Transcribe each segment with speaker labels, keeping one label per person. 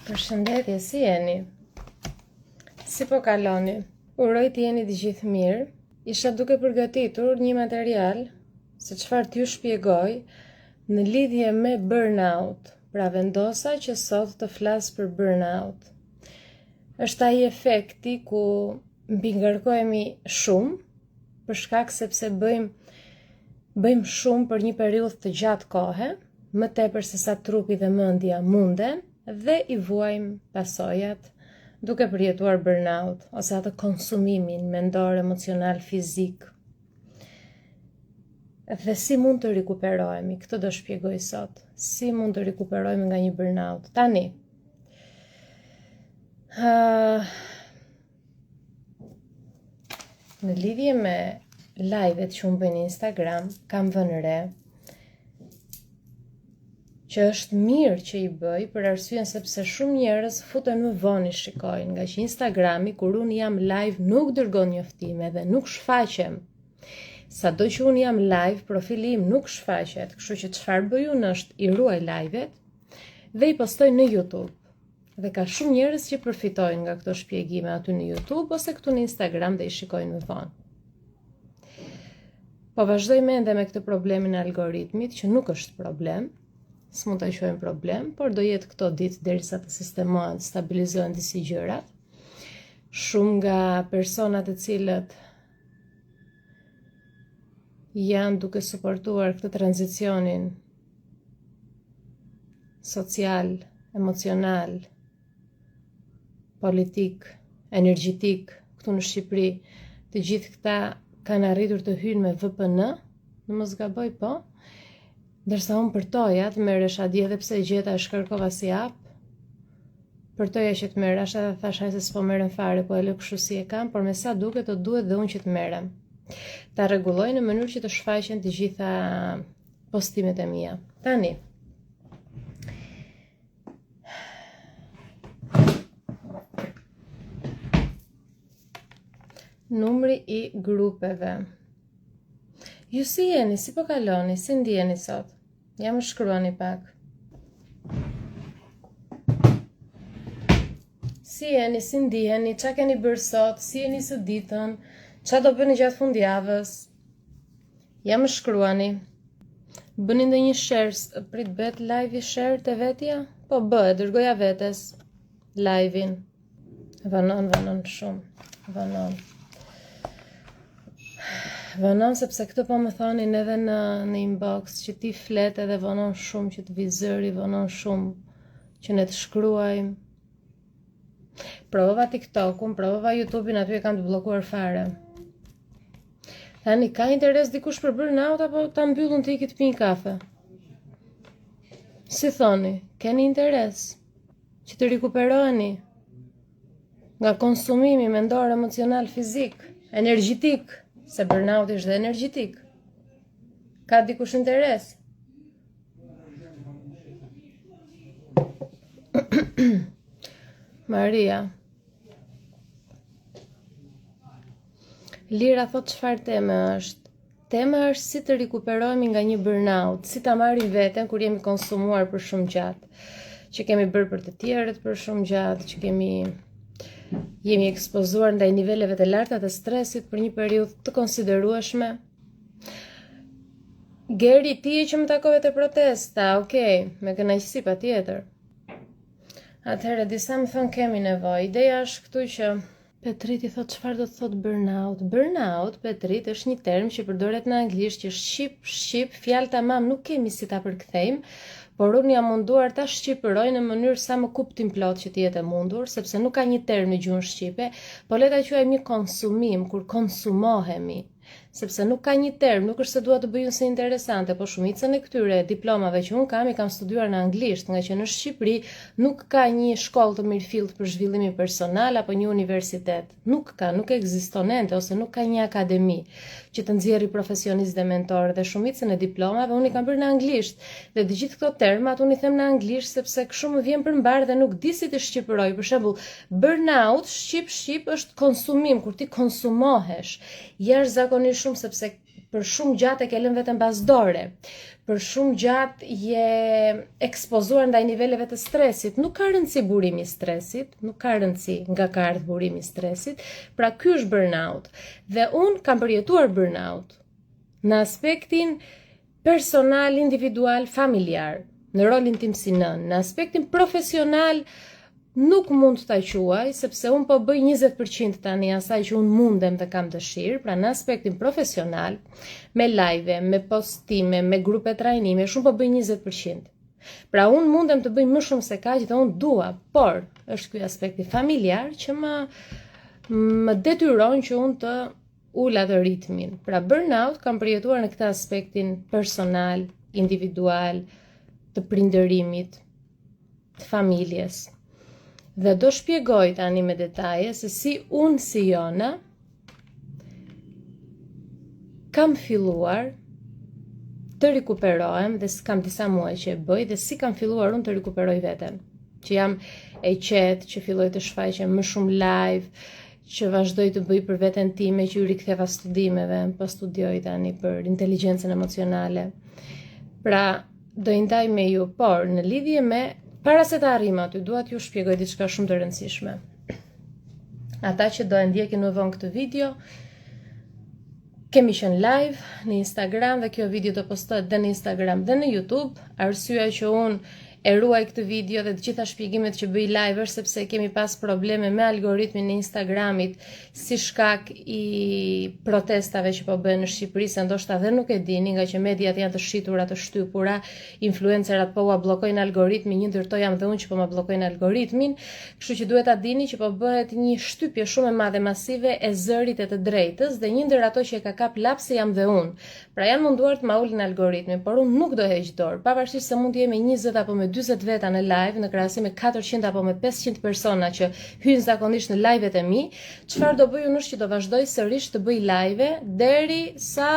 Speaker 1: Përshëndetje, si jeni? Si po kaloni? Uroj të jeni të gjithë mirë. Isha duke përgatitur një material se çfarë t'ju shpjegoj në lidhje me burnout. Pra vendosa që sot të flas për burnout. Është ai efekti ku mbi ngarkohemi shumë për shkak sepse bëjmë shumë për një periudhë të gjatë kohe, më tepër se sa trupi dhe mendja munden, dhe i vuajmë pasojat duke përjetuar burnout ose atë konsumimin mendor, emocional, fizik. Dhe si mund të rikuperohemi? Këtë do shpjegoj sot. Si mund të rikuperohemi nga një burnout? Tani, në lidhje me live-et që unë bëjnë në Instagram, kam vënë re që është mirë që i bëj për arsyen sepse shumë njerëz futen më vonë i shikojnë, nga që Instagrami kur unë jam live nuk dërgon njoftime dhe nuk shfaqem. Sado që unë jam live, profili im nuk shfaqet, kështu që çfarë bëj unë është i ruaj live-et dhe i postoj në YouTube. Dhe ka shumë njerëz që përfitojnë nga këto shpjegime aty në YouTube ose këtu në Instagram dhe i shikojnë më vonë. Po vazhdoj mende me këtë problemin e algoritmit, që nuk është problem, s'mund ta quajmë problem, por do jetë këto ditë derisa të sistemohen, stabilizohen disi gjërat. Shumë nga personat e cilët janë duke suportuar këtë tranzicionin social, emocional, politik, energjetik këtu në Shqipëri, të gjithë këta kanë arritur të hyjnë me VPN, në mos gaboj po, ndërsa unë përtoja të merresha dje dhe pse gjeta e shkarkova si hap, përtoja që të merresha dhe thasha se s'po merrem fare, po e lë kështu si e kam, por me sa duket do duhet dhe unë që të merrem. Ta rregulloj në mënyrë që të shfaqen të gjitha postimet e mia. Tani, numri i grupeve. Ju si jeni, si po kaloni, si ndjeni sot? Ja më shkruani pak. Si jeni, si ndjeni, qa keni bërë sot, si jeni së ditën, qa do bëni gjatë fundjavës? Ja më shkruani. Bëni ndonjë share, prit bet live i share të vetja? Po bëhet, dërgoja vetes live-in. Vanon shumë, Vënon sepse këtë po më thonin edhe në inbox që ti flet edhe vënon shumë që të vi zëri, vënon shumë që ne të shkruajmë. Provova TikTok-un, provova YouTube-in, aty e kam të bllokuar fare. Tani, ka interes dikush për burnout apo ta mbyllun të ikit pinë kafe? Si thoni, keni interes që të rikuperoheni nga konsumimi mendor, emocional, fizik, energjetik? Se burnout është dhe energjetik. Ka dikush interes? Maria. Lira thot çfarë teme është? Tema është si të rikuperohemi nga një burnout, si ta marrim veten kur jemi konsumuar për shumë gjatë, që kemi bërë për të tjerët për shumë gjatë, që jemi ekspozuar ndaj niveleve të larta të stresit për një periudhë të konsiderueshme. Geri, ti e që më takove të protesta, okej, me kënaqësi patjetër. Atëherë, disa më thon kemi nevojë. Ideja është këtu që Petriti thot çfarë do të thot burnout. Burnout, Petrit, është një term që përdoret në anglisht, që shqip, fjalë tamam nuk kemi si ta përkthejmë, por unë jam munduar ta shqipëroj në mënyrë sa më kuptim plot që të jetë e mundur, sepse nuk ka një term në gjuhën shqipe, po le ta quajmë një konsumim, kur konsumohemi. Sepse nuk ka një term, nuk është se dua të bëj unë se interesante, po shumicën e këtyre diplomave që unë kam i kam studiuar në anglisht, nga që në Shqipëri nuk ka një shkollë të mirëfillt për zhvillimin personal apo një universitet. Nuk ekziston ende ose nuk ka një akademi që të nxjerrë profesionistë dhe mentorë, dhe shumicën e diplomave unë i kam bërë në anglisht. Dhe të gjithë këto termat unë i them në anglisht sepse kështu më vjen përmbar dhe nuk di si të shqipëroj. Për shembull, burnout shqip është konsumim, kur ti konsumohesh. Jashtëzakonisht shumë sepse për shumë gjatë e ke lënë veten bazdore, për shumë gjatë je ekspozuar ndaj niveleve të stresit, nuk ka rëndësi burimi i stresit, nuk ka rëndësi nga ka ardhur burimi i stresit, pra ky është burnout. Dhe unë kam përjetuar burnout në aspektin personal, individual, familjar, në rolin tim si nën, në aspektin profesional nuk mund ta quaj, sepse unë po bëj 20% tani asaj që unë mundem dhe kam dëshirë, pra në aspektin profesional, me live, me postime, me grupe trajnime, shumë po bëj 20%. Pra unë mundem të bëj më shumë se kaq dhe unë dua, por është ky aspekti familjar që më detyron që unë të ul atë ritmin. Pra burnout kam përjetuar në këtë aspektin personal, individual, të prindërimit, të familjes. Dhe do shpjegoj tani me detaje se si unë si Jona kam filluar të rikuperohem dhe kam disa muaj që e bëj dhe si kam filluar unë të rikuperoj veten. Që jam e qetë, që filloj të shfaqem më shumë live, që vazhdoj të bëj për veten time, që ju riktheva studimeve, po studioj tani për inteligjencën emocionale. Pra, do i ndaj me ju, por në lidhje me para se të arrim aty, dua t'ju shpjegoj diçka shumë të rëndësishme. Ata që do e ndjekin më vonë këtë video, kemi qenë live në Instagram dhe kjo video do postohet dhe në Instagram dhe në YouTube. Arsyeja që unë e ruaj këtë video dhe të gjitha shpjegimet që bëj live është sepse kemi pas probleme me algoritmin e Instagramit si shkak i protestave që po bëhen në Shqipëri, se ndoshta dhe nuk e dini, nga që mediat janë të shitura, të shtypura, influencerat po ua bllokojnë algoritmin, një ndërtoj jam dhe unë që po ma bllokojnë algoritmin, kështu që duhet ta dini që po bëhet një shtypje shumë e madhe masive e zërit e të drejtës dhe një ndër ato që e ka kap lapsi jam dhe unë. Pra janë munduar të ma ulin algoritmin, por unë nuk do heq dorë, pavarësisht se mund të jemi 20 apo me 40 veta në live, në krahasim me 400 apo me 500 persona që hyjnë zakonisht në live-et e mi, çfarë do bëj unë është që do vazhdoj sërish të bëj live deri sa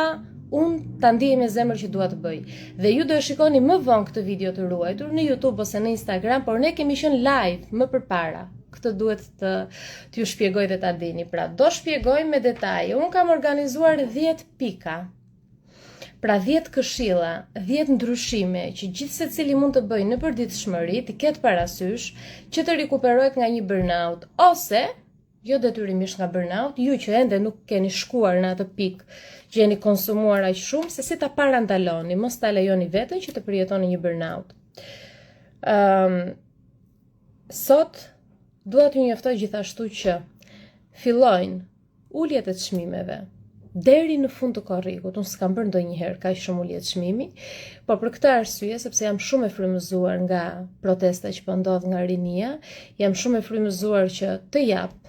Speaker 1: unë ta ndiej me zemër që dua të bëj. Dhe ju do e shikoni më vonë këtë video të ruajtur në YouTube ose në Instagram, por ne kemi qenë live më përpara. Këtë duhet t'ju shpjegoj dhe ta dini. Pra do shpjegoj me detaje. Unë kam organizuar 10 pika. Pra 10 këshilla, 10 ndryshime që gjithë secili mund të bëjë në përditshmëri, të ketë parasysh që të rikuperohet nga një burnout ose jo detyrimisht nga burnout, ju që ende nuk keni shkuar në atë pikë që jeni konsumuar aq shumë, se si ta parandaloni, mos ta lejoni veten që të përjetoni një burnout. Sot dua t'ju njoftoj gjithashtu që fillojnë uljet e çmimeve deri në fund të korrikut. Unë s'kam bërë ndonjëherë kaq shumë ulje çmimi, por për këtë arsye, sepse jam shumë e frymëzuar nga protesta që po ndodh nga rinia, jam shumë e frymëzuar që të jap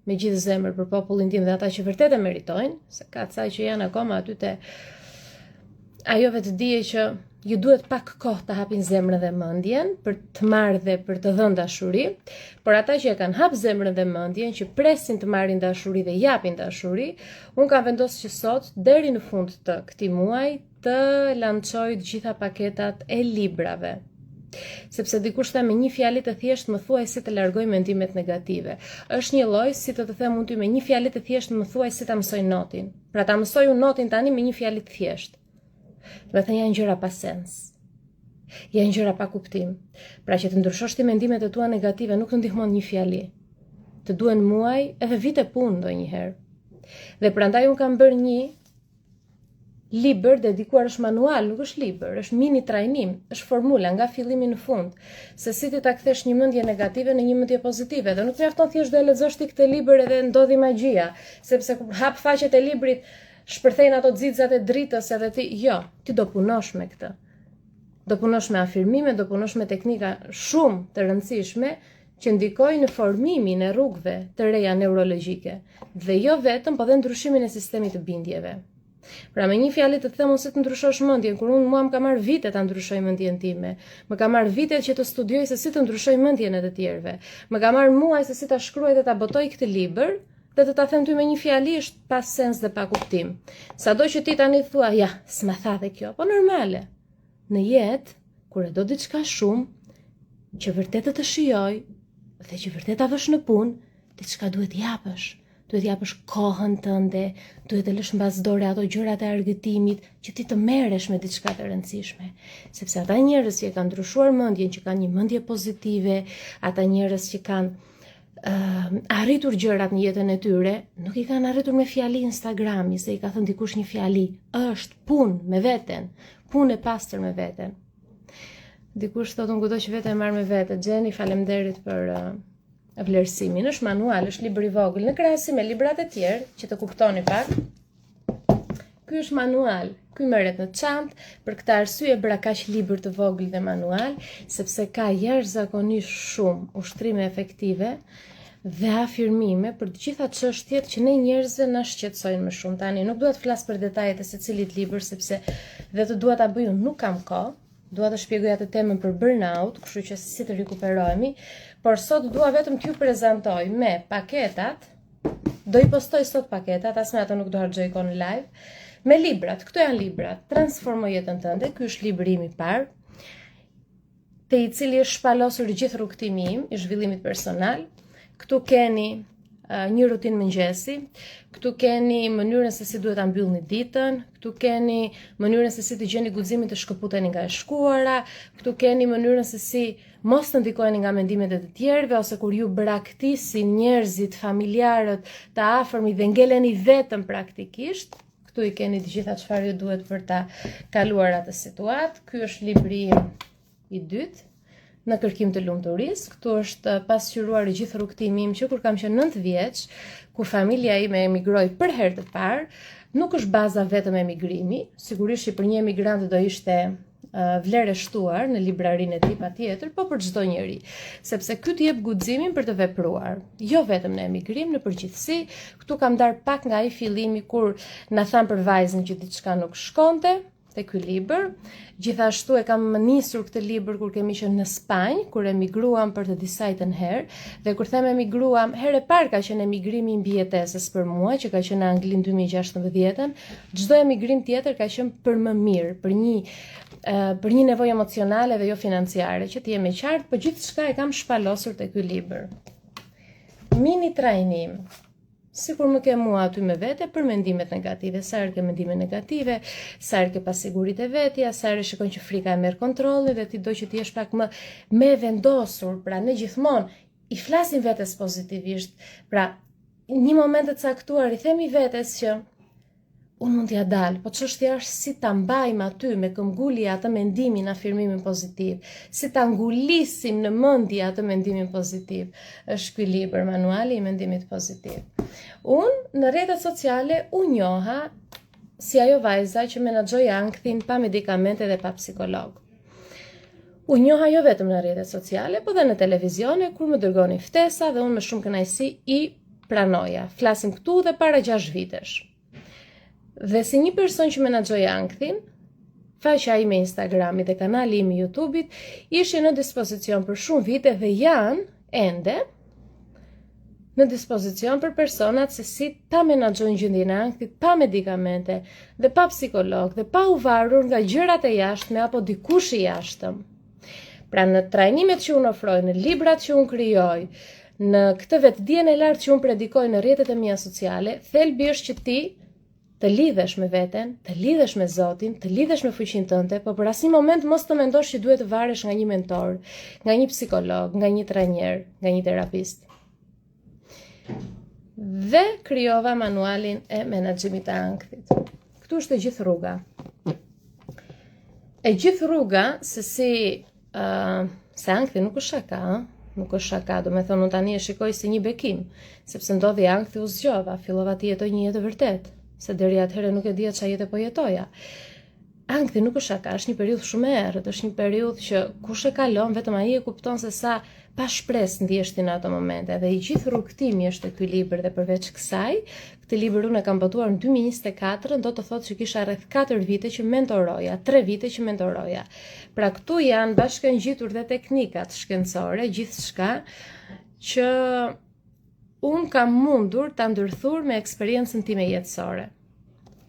Speaker 1: me gjithë zemër për popullin tim dhe ata që vërtet e meritojnë, se ka ca që janë akoma aty te ajo vetë dije që ju duhet pak kohë të hapin zemrën dhe mendjen për të marrë dhe për të dhënë dashuri, por ata që e kanë hap zemrën dhe mendjen, që presin të marrin dashuri dhe japin dashuri, unë kam vendosur që sot deri në fund të këtij muaji të lançoj të gjitha paketat e librave. Sepse dikush tha me një fjalë të thjeshtë më thuaj si të largoj mendimet negative. Është një lloj si të them unë ty me një fjalë të thjeshtë më thuaj si ta mësoj notin. Pra ta mësoj unë notin tani me një fjalë të thjeshtë. Do të thënë janë gjëra pa sens. Janë gjëra pa kuptim. Pra që të ndryshosh ti mendimet e tua negative nuk të ndihmon një fjali. Të duhen muaj edhe vite punë ndonjëherë. Dhe prandaj un kam bërë një libër dedikuar, është manual, nuk është libër, është mini trajnim, është formula nga fillimi në fund, se si ti ta kthesh një mendje negative në një mendje pozitive. Dhe nuk mjafton thjesht do e lexosh ti këtë libër edhe ndodhi magjia, sepse kur hap faqet e librit shpërthejnë ato xixat e dritës edhe ti do punosh me këtë. Do punosh me afirmime, do punosh me teknika shumë të rëndësishme që ndikojnë në formimin e rrugëve të reja neurologjike dhe jo vetëm, po dhe ndryshimin e sistemit të bindjeve. Pra me një fjalë të them se të ndryshosh mendjen, kur mua më ka marr vite ta ndryshoj mendjen time. Më ka marr vite që të studioj se si të ndryshoj mendjen e të tjerëve. Më ka marr muaj se si ta shkruaj dhe ta botoj këtë libër. Dhe të ta them ty me një fjali është pas sens dhe pa kuptim. Sado që ti tani thua, ja, s'ma tha dhe kjo, po normale. Në jetë, kur e do diçka shumë, që vërtet të shijoj, dhe që vërtet ta vësh në punë, diçka duhet japësh. duhet japësh kohën tënde, duhet të lësh mbas dore ato gjërat e argëtimit që ti të merresh me diçka të rëndësishme. Sepse ata njerëz që kanë ndryshuar mendjen, që kanë një mendje pozitive, ata njerëz që kanë arritur gjërat në jetën e tyre, nuk i kanë arritur me fjali Instagrami, se i ka thënë dikush një fjali, është punë me veten, punë e pastër me veten. Dikush thotë unë kudo që vete e marr me vete, Gjeni, faleminderit për vlerësimin. Është manual, është libër i vogël, në krahasim me librat e tjerë, që të kuptoni pak. Ky është manual, ky merret në çantë, për këtë arsye bëra kaq libër të vogël dhe manual, sepse ka jashtëzakonisht shumë ushtrime efektive dhe afirmime për të gjitha çështjet që ne njerëzve na shqetësojnë më shumë. Tani nuk dua të flas për detajet e secilit libër, sepse dhe të dua ta bëj unë nuk kam kohë. Dua të shpjegoj atë temën për burnout, kështu që si të rikuperohemi, por sot dua vetëm t'ju prezantoj me paketat. Do i postoj sot paketat, as me ato nuk do harxoj kohë në live. Me librat, këto janë librat. Transformo jetën tënde, ky është libri im i parë, te i cili është shpalosur gjithë rrugtimi im i zhvillimit personal. Këtu keni një rutinë mëngjesi, këtu keni mënyrën se si duhet ta mbyllni ditën, këtu keni mënyrën se si të gjeni guximin të shkëputeni nga e shkuara, këtu keni mënyrën se si mos të ndikoheni nga mendimet e të tjerëve, ose kur ju braktisin njerëzit, familjarët, të afërmit dhe ngeleni vetëm praktikisht. Këtu i keni të gjitha çfarë ju duhet për ta kaluar atë situatë. Ky është libri im i dytë, Në kërkim të lumturisë. Këtu është pasqyruar i gjithë rrugtimi im që kur kam qenë 9 vjeç, kur familja ime emigroi për herë të parë. Nuk është baza vetëm emigrimi, sigurisht që për një emigrant do ishte vlerë e shtuar në librarinë e tij patjetër, po për çdo njeri, sepse ky të jep guximin për të vepruar, jo vetëm në emigrim, në përgjithësi. Këtu kam dar pak nga ai fillimi kur na than për vajzën që diçka nuk shkonte te ky libër. Gjithashtu e kam nisur këtë libër kur kemi qenë në Spanjë, kur emigruam për të disajtën herë, dhe kur them emigruam, herë e parë ka qenë emigrimi i mbi jetesës për mua, që ka qenë në Angli në 2016. Çdo emigrim tjetër ka qenë për më mirë, për një nevojë emocionale dhe jo financiare, që të jemi qartë, por gjithçka e kam shpalosur te ky libër. Mini trajnim. Sikur më ke mua aty me vete për mendimet negative, sa herë ke mendime negative, sa herë ke pasigurit e vetja, sa herë shikon që frika e merr kontrollin dhe ti do që ti jesh pak më vendosur. Pra ne gjithmonë i flasim vetes pozitivisht. Pra një moment të caktuar i themi vetes që unë mund t'ja dal, po çështja është si ta mbajmë aty me këmbgulje atë mendimin, afirmimin pozitiv, si ta ngulisim në mendje atë mendimin pozitiv. Është ky libër, Manuali i mendimit pozitiv. Unë në rrjetet sociale u njoha si ajo vajza që menaxhoi ankthin pa medikamente dhe pa psikolog. U njoha jo vetëm në rrjetet sociale, po dhe në televizione, kur më dërgonin ftesa dhe unë me shumë kënaqësi i pranoja. Flasim këtu dhe para 6 vitesh. Dhe si një person që menaxhoi ankthin, faqja ime Instagrami dhe kanali im i YouTube-it ishin në dispozicion për shumë vite dhe janë ende në dispozicion për personat se si ta menaxhojnë gjendjen e ankthit pa medikamente dhe pa psikolog dhe pa u varur nga gjërat e jashtme apo dikush i jashtëm. Pra në trajnimet që unë ofroj, në librat që unë krijoj, në këtë vetdijen e lartë që unë predikoj në rrjetet e mia sociale, thelbi është që ti të lidhesh me veten, të lidhesh me Zotin, të lidhesh me fuqinë tënde, por për asnjë moment mos të mendosh që duhet të varesh nga një mentor, nga një psikolog, nga një trajner, nga një terapist. Dhe krijova manualin e menaxhimit të ankthit. Këtu është e gjithë rruga. E gjithë rruga se ankthi nuk është shaka, nuk është shaka, do me thonë unë tani e shikoj si një bekim, sepse ndodhi ankthi u zgjova, fillova të jetoj një jetë vërtet. Se deri atëherë nuk e dija çfarë jetë po jetoja. Ankthi nuk është shaka, është një periudhë shumë e errët, është një periudhë që kush e kalon, vetëm ai e kupton se sa pa shpresë ndihesh në ato momente. Dhe i gjithë rrugtimi është ky libër dhe përveç kësaj, këtë libër unë e kam botuar në 2024, do të thotë që kisha rreth 4 vite që mentoroja, 3 vite që mentoroja. Pra këtu janë bashkangjitur dhe teknikat shkencore, gjithçka që unë kam mundur ta ndërthur me eksperiencën time jetësore.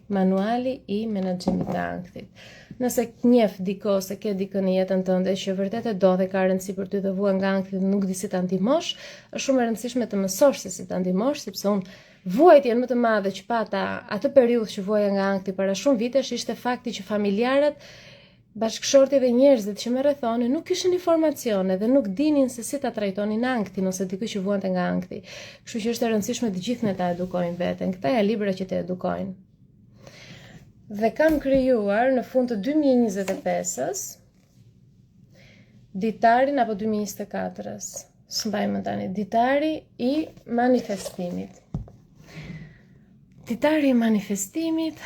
Speaker 1: Manuali i menaxhimit të ankthit. Nëse njeh diko se ke dikë në jetën tënde që vërtet e do dhe ka rëndësi për ty të vuan nga ankthi dhe nuk di si ta ndihmosh, është shumë e rëndësishme të mësosh se si ta ndihmosh, sepse unë vuajtjen më të madhe që pata atë periudhë që vuaja nga ankthi para shumë vitesh ishte fakti që familjarët, bashkëshortët dhe njerëzit që më rrethonin nuk kishin informacione dhe nuk dinin se si ta trajtonin anktin ose dikë që vuante nga ankthi. Kështu që është e rëndësishme të gjithë ne ta edukojmë veten. Këta janë libra që të edukojnë. Dhe kam krijuar në fund të 2025-s ditarin apo 2024-s, s'mbaj më tani, ditari i manifestimit. Ditari i manifestimit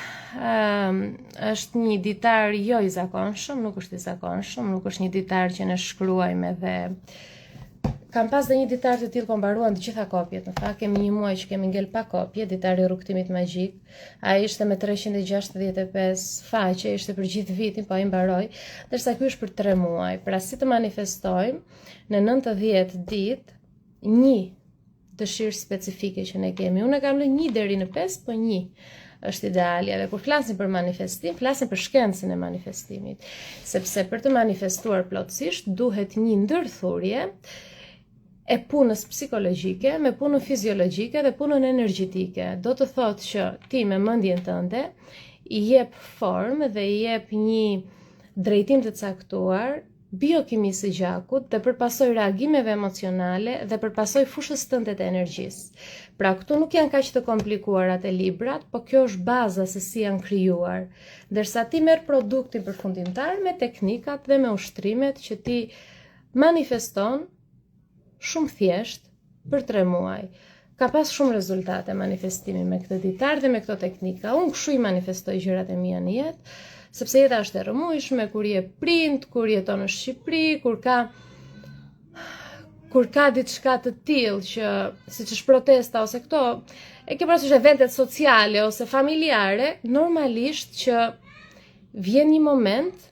Speaker 1: është një ditar jo i zakonshëm, nuk është i zakonshëm, nuk është një ditar që ne shkruajmë dhe kam pas dhe një ditar të tillë, po mbaruan të gjitha kopjet. Në fakt kemi një muaj që kemi ngel pa kopje, ditari i rrugtimit magjik. Ai ishte me 365 faqe, ishte për gjithë vitin, po ai mbaroi, ndërsa ky është për 3 muaj. Pra si të manifestojmë në 90 ditë një dëshirë specifike që ne kemi. Unë kam lënë 1 deri në 5, po 1 është idealja. Dhe kur flasim për manifestim, flasim për shkencën e manifestimit, sepse për të manifestuar plotësisht duhet një ndërthurje e punës psikologjike me punën fiziologjike dhe punën energjetike. Do të thotë që ti me mendjen tënde i jep formë dhe i jep një drejtim të caktuar biokimisë së gjakut dhe përpasoj reagimeve emocionale dhe përpasoj fushës tënde të energjisë. Pra këtu nuk janë kaq të komplikuara të librat, po kjo është baza se si janë krijuar. Ndërsa ti merr produktin përfundimtar me teknikat dhe me ushtrimet që ti manifeston shumë thjesht për 3 muaj. Ka pas shumë rezultate manifestimi me këtë ditar dhe me këto teknika. Unë kështu i manifestoj gjërat e mia në jetë, sepse jeta është e rrëmujshme, kur je prind, kur jeton në Shqipëri, kur ka diçka të tillë që siç është protesta ose këto, e ke parasysh eventet sociale ose familjare, normalisht që vjen një moment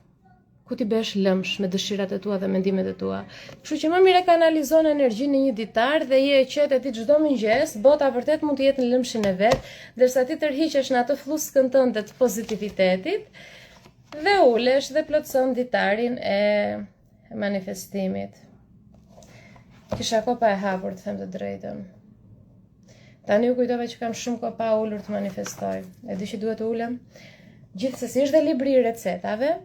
Speaker 1: ku ti bësh lëmsh me dëshirat e tua dhe mendimet e tua. Kështu që më mirë kanalizon energjinë në një ditar dhe je e qetë ti çdo mëngjes, bota vërtet mund të jetë në lëmshin e vet, ndërsa ti tërhiqesh në atë fluskën tënde të pozitivitetit dhe ulesh dhe plotson ditarin e manifestimit. Kisha kohë pa e hapur, të them të drejtën. Tani u kujtova që kam shumë kohë pa ulur të manifestoj. E di që duhet të ulem. Gjithsesi është dhe libri i recetave.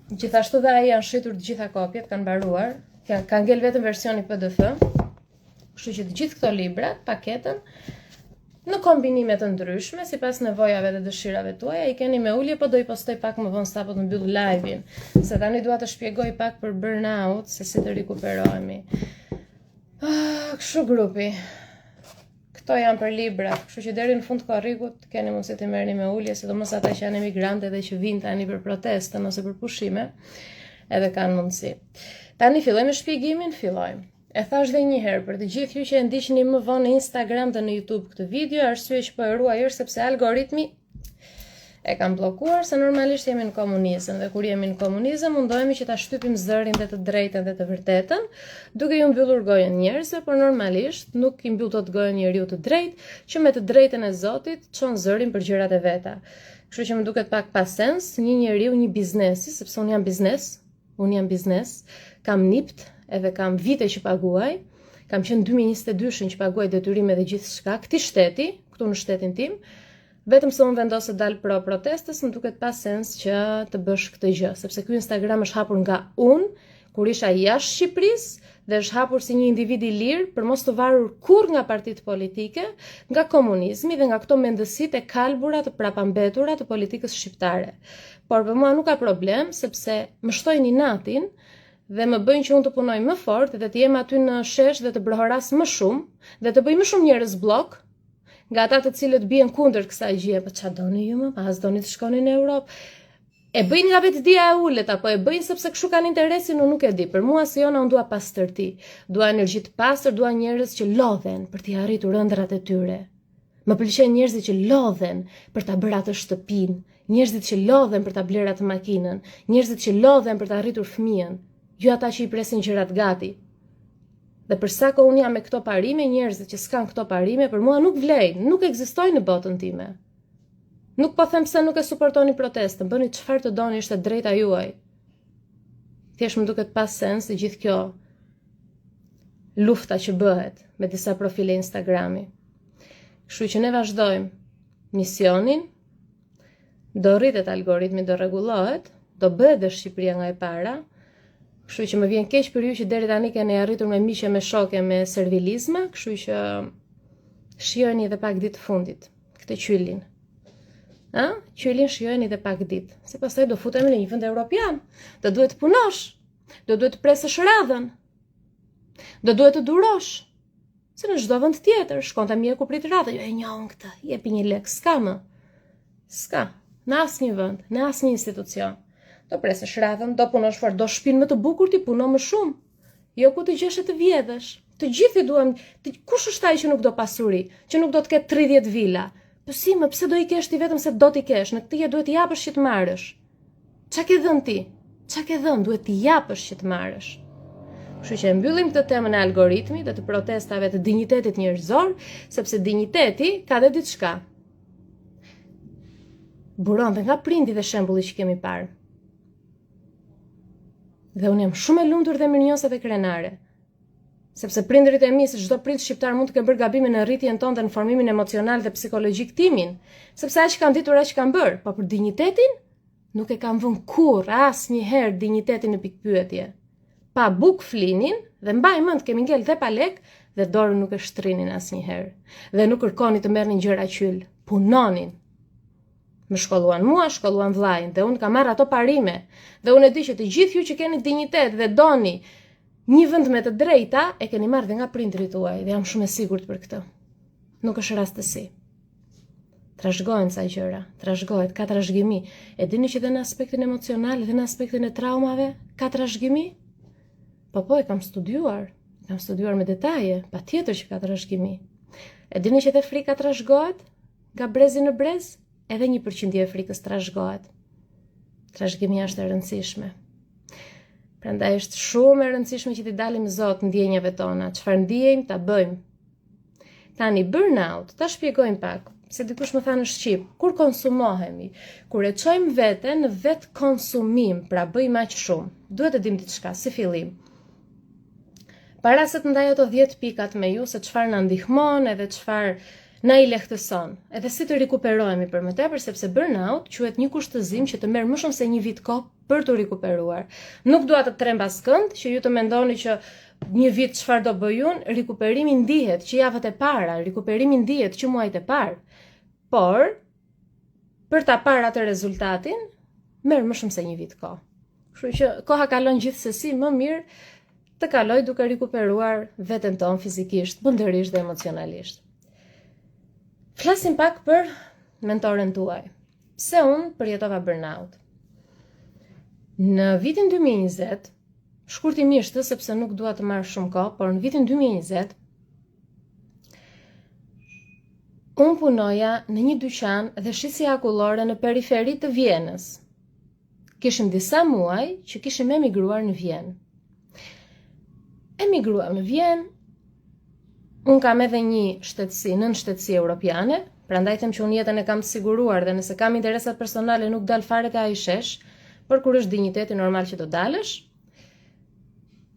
Speaker 1: Gjithashtu dhe ai janë shitur të gjitha kopjet, kanë mbaruar, kanë ngel vetëm versioni PDF. Kështu që të gjithë këto libra, paketën, në kombinime të ndryshme, sipas nevojave dhe dëshirave tuaja, i keni me ulje, po do i postoj pak më vonë sapo të mbyll live-in, se tani dua të shpjegoj pak për burnout, se si të rikuperohemi. Kështu grupi. Këto janë për libra, kështu që deri në fund të korrikut keni mundësi të merrni me ulje, sidomos ata që janë emigrantë dhe që vinë tani për protestën ose për pushime, edhe kanë mundësi. Tani fillojmë me shpjegimin, fillojmë. E thash dhe një herë për të gjithë ju që e ndiqni më vonë në Instagram dhe në YouTube këtë video, arsye që po e ruaj është sepse algoritmi e kam bllokuar, se normalisht jemi në komunizëm dhe kur jemi në komunizëm mundohemi që ta shtypim zërin dhe të drejtën dhe të vërtetën, duke ju mbyllur gojën njerëzve, por normalisht nuk i mbyll dot gojën njeriu të drejtë, që me të drejtën e Zotit çon zërin për gjërat e veta. Kështu që më duket pak pa sens një njeriu, një biznesi, sepse unë jam biznes, kam nipt, edhe kam vite që paguaj, kam qenë 2022 që paguaj detyrime dhe gjithçka, këtij shteti, këtu në shtetin tim. Vetëm se unë vendos të dal pro protestës, më duket pa sens që të bësh këtë gjë, sepse ky Instagram është hapur nga unë, kur isha jashtë Shqipërisë, dhe është hapur si një individ i lirë për mos të varur kurrë nga partitë politike, nga komunizmi dhe nga këto mendësitë e kalbura të prapambetura të politikës shqiptare. Por për mua nuk ka problem, sepse më shtojnë inatin dhe më bëjnë që unë të punoj më fort dhe të jem aty në shesh dhe të brohoras më shumë dhe të bëj më shumë njerëz blok, nga ata të cilët bien kundër kësaj gjëje, po çfarë doni ju më? As doni të shkoni në Europë? E bëjnë nga vetëdia e ulët, apo e bëjnë sepse kështu kanë interesin, unë nuk e di. Për mua si jona unë dua pastërti, dua energji të pastër, dua njerëz që lodhen për t'i arritur ëndrat e tyre. Më pëlqejnë njerëzit që lodhen për ta bërë atë shtëpinë, njerëzit që lodhen për ta blerë atë makinën, njerëzit që lodhen për ta arritur fëmijën, jo ata që i presin gjërat gati. Dhe për sa kohë unë jam me këto parime, njerëzit që s'kan këto parime, për mua nuk vlejnë, nuk ekzistojnë në botën time. Nuk po them pse nuk e suportoni protestën, bëni çfarë të doni, është e drejta juaj. Thjesht më duket pas sens të gjithë kjo lufta që bëhet me disa profile Instagrami. Kështu që ne vazhdojmë misionin, do rritet algoritmi, do rregullohet, do bëhet dhe Shqipëria nga e para. Kështu që më vjen keq për ju që deri tani keni arritur me miqe, me shoke, me servilizma, kështu që shijojeni edhe pak ditë të fundit këtë qylin. Qylin shijojeni edhe pak ditë, se pastaj do futemi në një vend evropian. Do duhet të punosh, do duhet të presësh radhën, do duhet të durosh. Se në çdo vend tjetër shkon ta mjeku prit radhë, jo e njohun këtë, jepi një lek, s'ka më. S'ka, në asnjë vend, në asnjë institucion. Do presësh radhën, do punosh fort, do shpinë më të bukur ti puno më shumë. Jo ku të gjesh e të vjedhësh. Të gjithë duam, kush është ai që nuk do pasuri, që nuk do të ketë 30 vila? Po si më, pse do i kesh ti vetëm se do t'i kesh? Në këtë jetë duhet t'i japësh që të marrësh. Ç'a ke dhënë ti? Ç'a ke dhënë? Duhet t'i japësh që të marrësh. Kështu që mbyllim këtë temën e algoritmit dhe të protestave të dinjitetit njerëzor, sepse dinjiteti ka dhe diçka. Buron dhe nga prindi dhe shembulli që kemi parë. Dhe unë jam shumë e lumtur dhe mirënjohëse dhe krenare. Sepse prindërit e mi, se çdo prind shqiptar mund të kenë bërë gabime në rritjen tonë dhe në formimin emocional dhe psikologjik timin, sepse aq kanë ditur aq kanë bërë, po për dinjitetin nuk e kanë vënë kurrë asnjëherë dinjitetin në pikpyetje. Pa buk flinin dhe mbaj mend kemi ngel dhe pa lek dhe dorën nuk e shtrinin asnjëherë. Dhe nuk kërkoni të merrnin gjëra qyl, punonin. Më shkolluan mua, shkolluan vllajin dhe unë kam marrë ato parime. Dhe unë e di që të gjithë ju që keni dinjitet dhe doni një vend me të drejta, e keni marrë dhe nga prindërit tuaj dhe jam shumë e sigurt për këtë. Nuk është rastësi. Trashëgohen sa gjëra, trashëgohet, ka trashëgimi. E dini që dhe në aspektin emocional dhe në aspektin e traumave ka trashëgimi? Po, e kam studiuar me detaje, patjetër që ka trashëgimi. E dini që dhe frika trashëgohet? Nga brezi në brez, edhe 1% e frikës trashëgohet. Trashëgimia është e rëndësishme. Prandaj është shumë e rëndësishme që t'i dalim zot ndjenjave tona, çfarë ndjejmë ta bëjmë. Tani burnout, ta shpjegojmë pak, se dikush më tha në shqip, kur konsumohemi, kur e çojmë veten në vet konsumim, pra bëjmë aq shumë, duhet të dim diçka si fillim. Para se të ndaj ato 10 pikat me ju se çfarë na ndihmon edhe çfarë na i lehtëson, edhe si të rikuperohemi për më tepër, sepse burnout quhet një kushtëzim që të merr më shumë se një vit kohë për të rikuperuar. Nuk dua të trem paskënd që ju të mendoni që një vit çfarë do bëj unë, rikuperimi ndihet që javët e para, rikuperimi ndihet që muajt e parë. Por për ta parë atë rezultatin, merr më shumë se një vit kohë. Kështu që koha kalon gjithsesi më mirë të kaloj duke rikuperuar veten tonë fizikisht, bundërisht dhe emocionalisht. Flasim pak për mentoren tuaj. Pse unë përjetova burnout? Në vitin 2020, shkurtimisht sepse nuk dua të marr shumë kohë, por në vitin 2020 unë punoja në një dyqan dhe shisja akullore në periferi të Vjenës. Kishim disa muaj që kishim emigruar në Vjenë. Emigruam në Vjenë. Unë kam edhe një shtetësi, nën shtetësi europiane, prandaj them që unë jetën e kam të siguruar dhe nëse kam interesat personale nuk dal fare ka ai shesh, por kur është dinjiteti normal që do dalësh.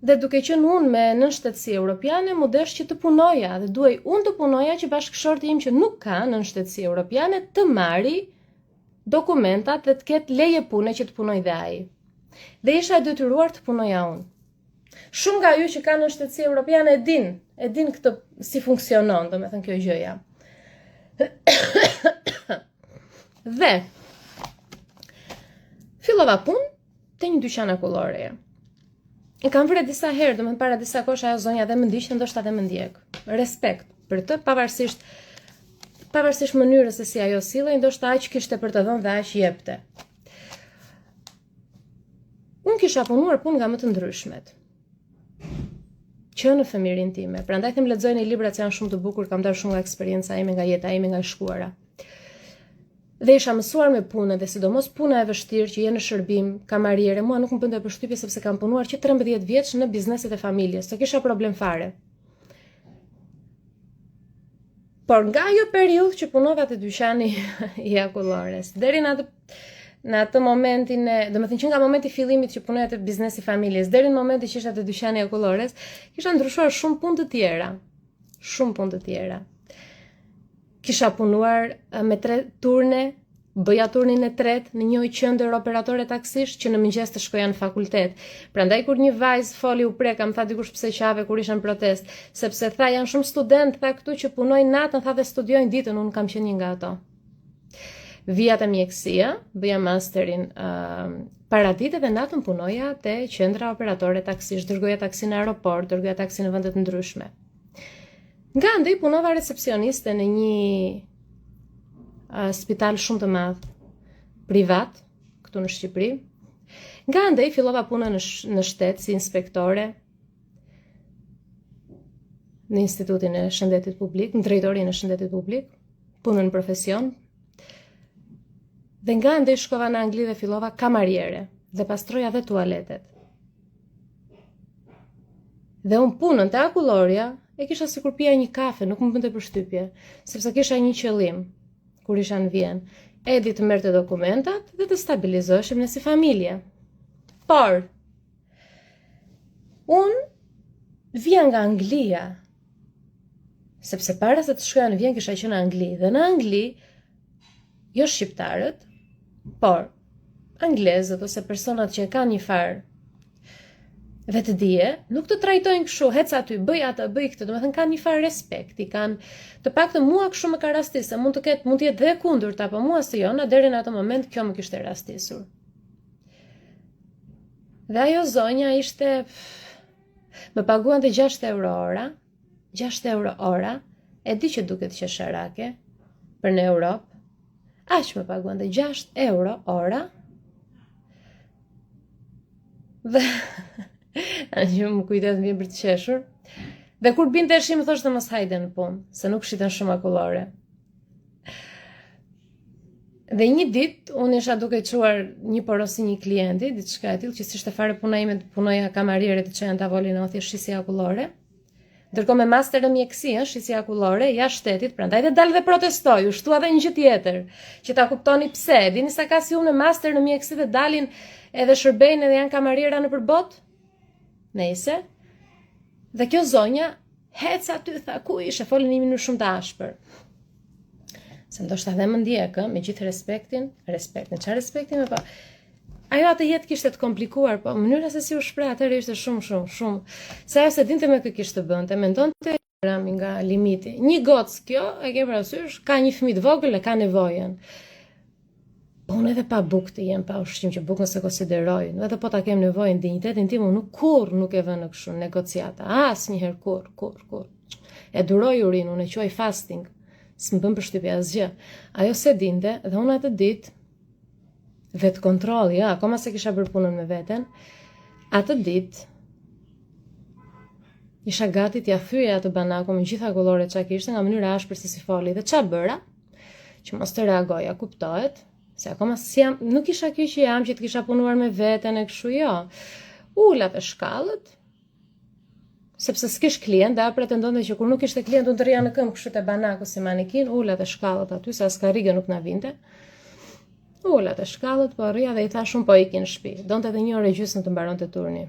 Speaker 1: Dhe duke qenë unë me nën shtetësi europiane, mu desh që të punoja dhe duaj unë të punoja që bashkëshorti im që nuk ka nën shtetësi europiane të marri dokumentat dhe të ketë leje pune që të punoj dhe ai. Dhe isha e detyruar të punoja unë. Shumë nga ju që kanë në shtetësi europiane e din këtë si funksionon, domethënë kjo gjëja. Dhe fillova punë te një dyqan akullore. E kam vëre disa herë, domethënë para disa kohësh ajo zonja dhe më ndiqte, ndoshta dhe më ndjek. Respekt për të, pavarësisht mënyrës se si ajo sillej, ndoshta aq kishte për të dhënë dhe aq jepte. Unë kisha punuar punë nga më të ndryshmet. Që në fëmirin time. Prandaj them lexojeni librat që janë shumë të bukur, kam darë shumë nga eksperienca ime, nga jeta ime, nga shkuara. Dhe isha mësuar me punën dhe sidomos puna e vështirë që je në shërbim, kamariere, mua nuk më bënte përshtypje sepse kam punuar që 13 vjeç në bizneset e familjes, të kisha problem fare. Por nga ajo periudhë që punova te dyqani i akullores, deri në atë momentin do të thënë që nga momenti i fillimit që punoja te biznesi i familjes deri në momentin që isha te dyqani i akullores, kisha ndryshuar shumë punë të tjera. Shumë punë të tjera. Kisha punuar me 3 turne, bëja turnin e 3 në një qendër operatore taksish që në mëngjes të shkoja në fakultet. Prandaj kur një vajzë foli u preka, më tha dikush pse qave kur isha në protest, sepse tha janë shumë student tha këtu që punojnë natën, tha dhe studiojnë ditën, unë kam qenë një nga ato. Vija te mjekësia, bëja masterin paradite dhe natën punoja te qendra operatore taksish, dërgoja taksi në aeroport, dërgoja taksi në vende të ndryshme. Nga ndej punova recepcioniste në një spital shumë të madh, privat, këtu në Shqipëri. Nga ndej fillova punën në shtet si inspektore në Institutin e Shëndetit Publik, në Drejtorinë e Shëndetit Publik, punën në profesion. Dhe nga ndej shkova në Angli dhe fillova kamariere dhe pastroja dhe tualetet. Dhe unë punën te akulloria e kisha sikur pija një kafe, nuk më bënte përshtypje, sepse kisha një qëllim kur isha në Vjenë, edi të merrte dokumentat dhe të stabilizoheshim në si familje. Por, unë vija nga Anglia, sepse para se të shkoja në Vjenë kisha qenë në Angli, dhe në Angli, jo shqiptarët, por anglezët ose personat që kanë një farë vetëdije, nuk të trajtojnë kështu, hec aty, bëj atë, bëj këtë, domethënë kanë një farë respekti, kanë të paktën mua kështu më ka rastisë, mund të jetë dhe kundërta, po mua së jona deri në atë moment kjo më kishte rastisur. Dhe ajo zonja ishte më paguante 6 euro ora, 6 euro ora, e di që duket qesharake për në Europë, aq më paguante 6 euro ora. Dhe që më kujtet më vjen për të qeshur. Dhe kur binte shi më thoshte mos hajde në punë, se nuk shiten shumë akullore. Dhe një ditë unë isha duke çuar një porosi një klienti, diçka e tillë që s'ishte fare puna ime, punoja kamariere të çajan tavolin në thjesht shisja akullore. Ndërkohë me master në mjekësi, shisja akullore jashtë shtetit, prandaj dhe dal dhe protestoi, u shtua edhe një gjë tjetër, që ta kuptoni pse. Dini sa ka si unë në master në mjekësi dhe dalin edhe shërbejnë edhe janë kamariera në përbot? Nëse. Dhe kjo zonja hec aty tha ku ishe, folën një mënyrë shumë të ashpër. Se ndoshta dhe më ndjek, me gjithë respektin, çfarë respektin, po. Ajo atë jetë kishte të komplikuar, po mënyra se si u shpreh atëherë ishte shumë. Se ajo se dinte me kë kishte bënte, mendonte rami nga limiti. Një gocë kjo, e ke parasysh, ka një fëmijë të vogël e ka nevojën. Po unë edhe pa bukë të jem, pa ushqim që bukën se konsideroj, edhe po ta kem nevojën, dinjitetin tim, unë kur nuk e vë në kështu negociata, asnjëherë kur. E duroj urin, unë e quaj fasting, s'më bën përshtypje asgjë. Ajo se dinte, dhe unë atë ditë, vetë kontrolli, akoma se kisha bërë punën me veten, atë ditë, isha gati t'ja thyja atë banaku me gjitha akullore çka kishte nga mënyra ashpër se si foli, dhe ç'a bëra, që mos të reagoja, kuptohet, se akoma nuk isha kjo që jam, që të kisha punuar me veten e kështu, jo. Ula te shkallët, sepse s'kish klient, dhe a pretendonte që kur nuk ishte klient, unë të rria në këmbë kështu te banaku si manikin, ula te shkallët aty, se as karrige nuk na vinte. Ula te shkallët, po rria dhe i tha shumë po iki në shtëpi. Donte edhe 1 orë gjysmë të mbaronte turni.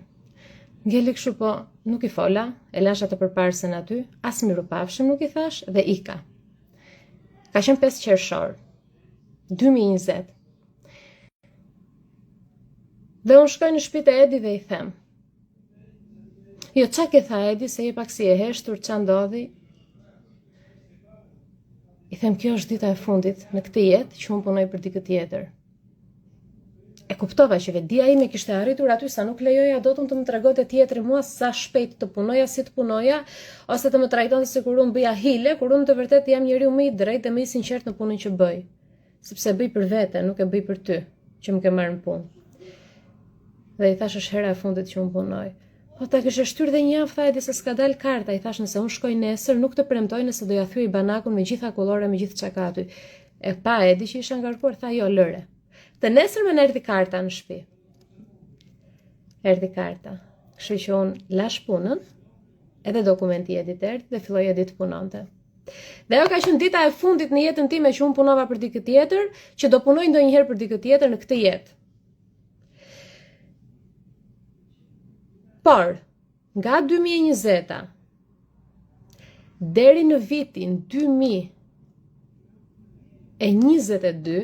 Speaker 1: Ngeli kështu po nuk i fola, e lasha të përparsen aty, as mirupafshim nuk i thash dhe ika. Ka qenë 5 qershor, 2020. Dhe unë shkoj në shtëpi te Edi dhe i them. Jo, qa ke tha Edi, se je pak si e heshtur, qa ndodhi? I them, kjo është dita e fundit në këtë jetë që unë punoj për dikë tjetër. E kuptova që vetdia ime kishte arritur aty sa nuk lejoja dot unë të më tregonte tjetri mua sa shpejt të punoja, si të punoja, ose të më trajtonte sikur unë bëja hile, kur unë të vërtet jam njeriu më i drejtë dhe më i sinqert në punën që bëj. Sepse bëj për vete, nuk e bëj për ty, që më ke marrë në punë. Dhe i thash është hera e fundit që unë punoj. Po ta kishe shtyr dhe një javë, tha Edi se s'ka dal karta, i thash nëse unë shkoj nesër, nuk të premtoj nëse do ja thyej banakun me gjitha akullore, me gjithë çka ka aty. E pa Edi që isha ngarkuar, tha jo lëre. Të nesër më erdhi karta në shtëpi. Erdhi karta. Kështu që unë lash punën, edhe dokumenti Edit erdhi dhe filloi Edi të punonte. Dhe ajo ka qenë dita e fundit në jetën time që unë punova për dikë tjetër, që do punoj ndonjëherë për dikë tjetër në këtë jetë. Por, nga 2020-a deri në vitin 2022,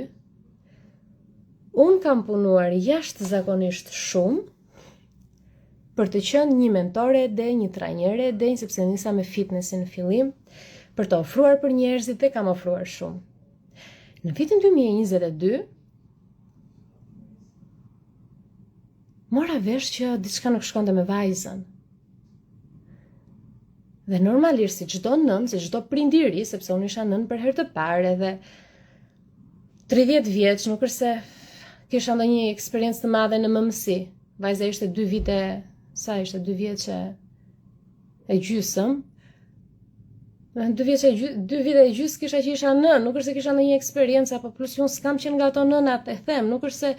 Speaker 1: unë kam punuar jashtëzakonisht shumë për të qenë një mentore e denj, një trajnere e denj, sepse nisa me fitnessin në fillim, për të ofruar për njerëzit dhe kam ofruar shumë. Në vitin 2022, mora vesh që diçka nuk shkonte me vajzën. Dhe normalisht, si çdo nën, si çdo prindiri, sepse unë isha nën për herë të parë edhe 30 vjeç, nuk është se kisha ndonjë eksperiencë të madhe në mëmësi. Vajza ishte 2 vite, sa ishte 2 vjeçe e gjysëm. 2 vite e gjysmë kisha që isha nën, nuk është se kisha ndonjë eksperiencë, apo plus unë s'kam qenë nga ato nënat, e them, nuk është se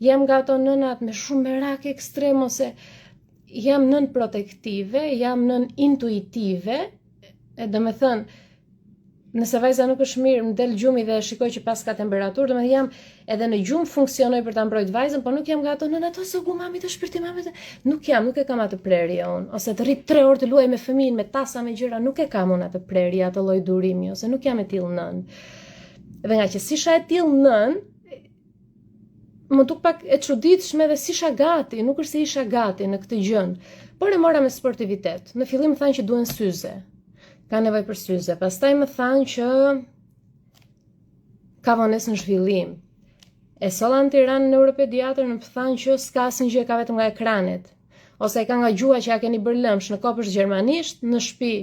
Speaker 1: jam nga ato nënat me shumë merak ekstrem, ose jam nën protektive, jam nën intuitive, e do me thënë, nëse vajza nuk është mirë, më del gjumi dhe shikoj që pas ka temperaturë, do me thënë jam edhe në gjumë funksionoj për ta mbrojt vajzën, por nuk jam nga ato nënat, ose gu mami të shpirti mami të... Nuk e kam atë prerje unë, ose të rrit 3 orë të luaj me fëmijën, me tasa, me gjëra, nuk e kam unë atë prerje, atë lloj durimi, ose nuk jam e tillë nën. Dhe nga që sisha e tillë nën, më duk pak e çuditshme dhe sisha gati, nuk është se isha gati në këtë gjën, por e mora me sportivitet. Në fillim më thanë që duhen syze. Ka nevojë për syze. Pastaj më thanë që ka vonesë në zhvillim. E solla në Tiranë në neuropediatër më thanë që s'ka asnjë gjë, ka vetëm nga ekranet. Ose e ka nga gjua që ja keni bërë lëmsh, në kopësht gjermanisht, në shtëpi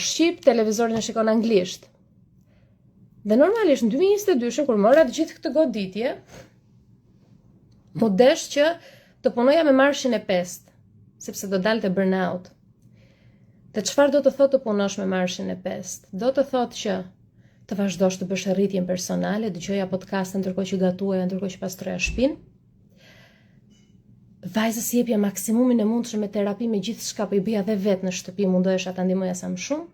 Speaker 1: shqip, televizorin e shikon anglisht. Dhe normalisht në 2022, kur mora të gjithë këtë goditje, më desh që të punoja me marshin e 5, sepse do dalte burnout. Dhe çfarë do të thotë të punosh me marshin e 5? Do të thotë që të vazhdosh të bësh rritjen personale, dëgjoja podcaste ndërkohë që gatuaja, ndërkohë që pastroja shtëpinë. Vajzës i jepja maksimumin e mundshëm me terapi, me gjithçka, po i bëja dhe vetë në shtëpi, mundohesha ta ndihmoja sa më shumë.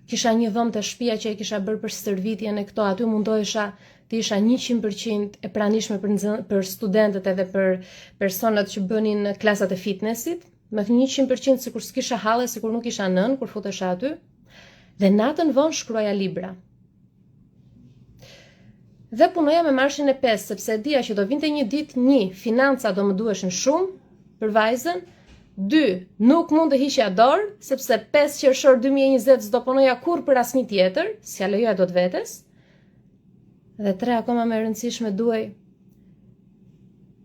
Speaker 1: Kisha një dhomë të shtëpia që e kisha bërë për stërvitjen e këto, aty mundohesha të isha 100% e pranishme për studentët edhe për personat që bënin klasat e fitnessit, me 100% sikur s'kisha halle, sikur nuk isha nën kur futesha aty. Dhe natën vonë shkruaja libra. Dhe punoja me marshin e 5, sepse dija që do vinte një ditë, 1, financa do më duheshin shumë për vajzën, 2, nuk mund të hiqja dorë, sepse 5 qershor 2020 s'do punoja kur për asnjë tjetër, s'ja lejoja dot vetes. Dhe 3, akoma më e rëndësishme,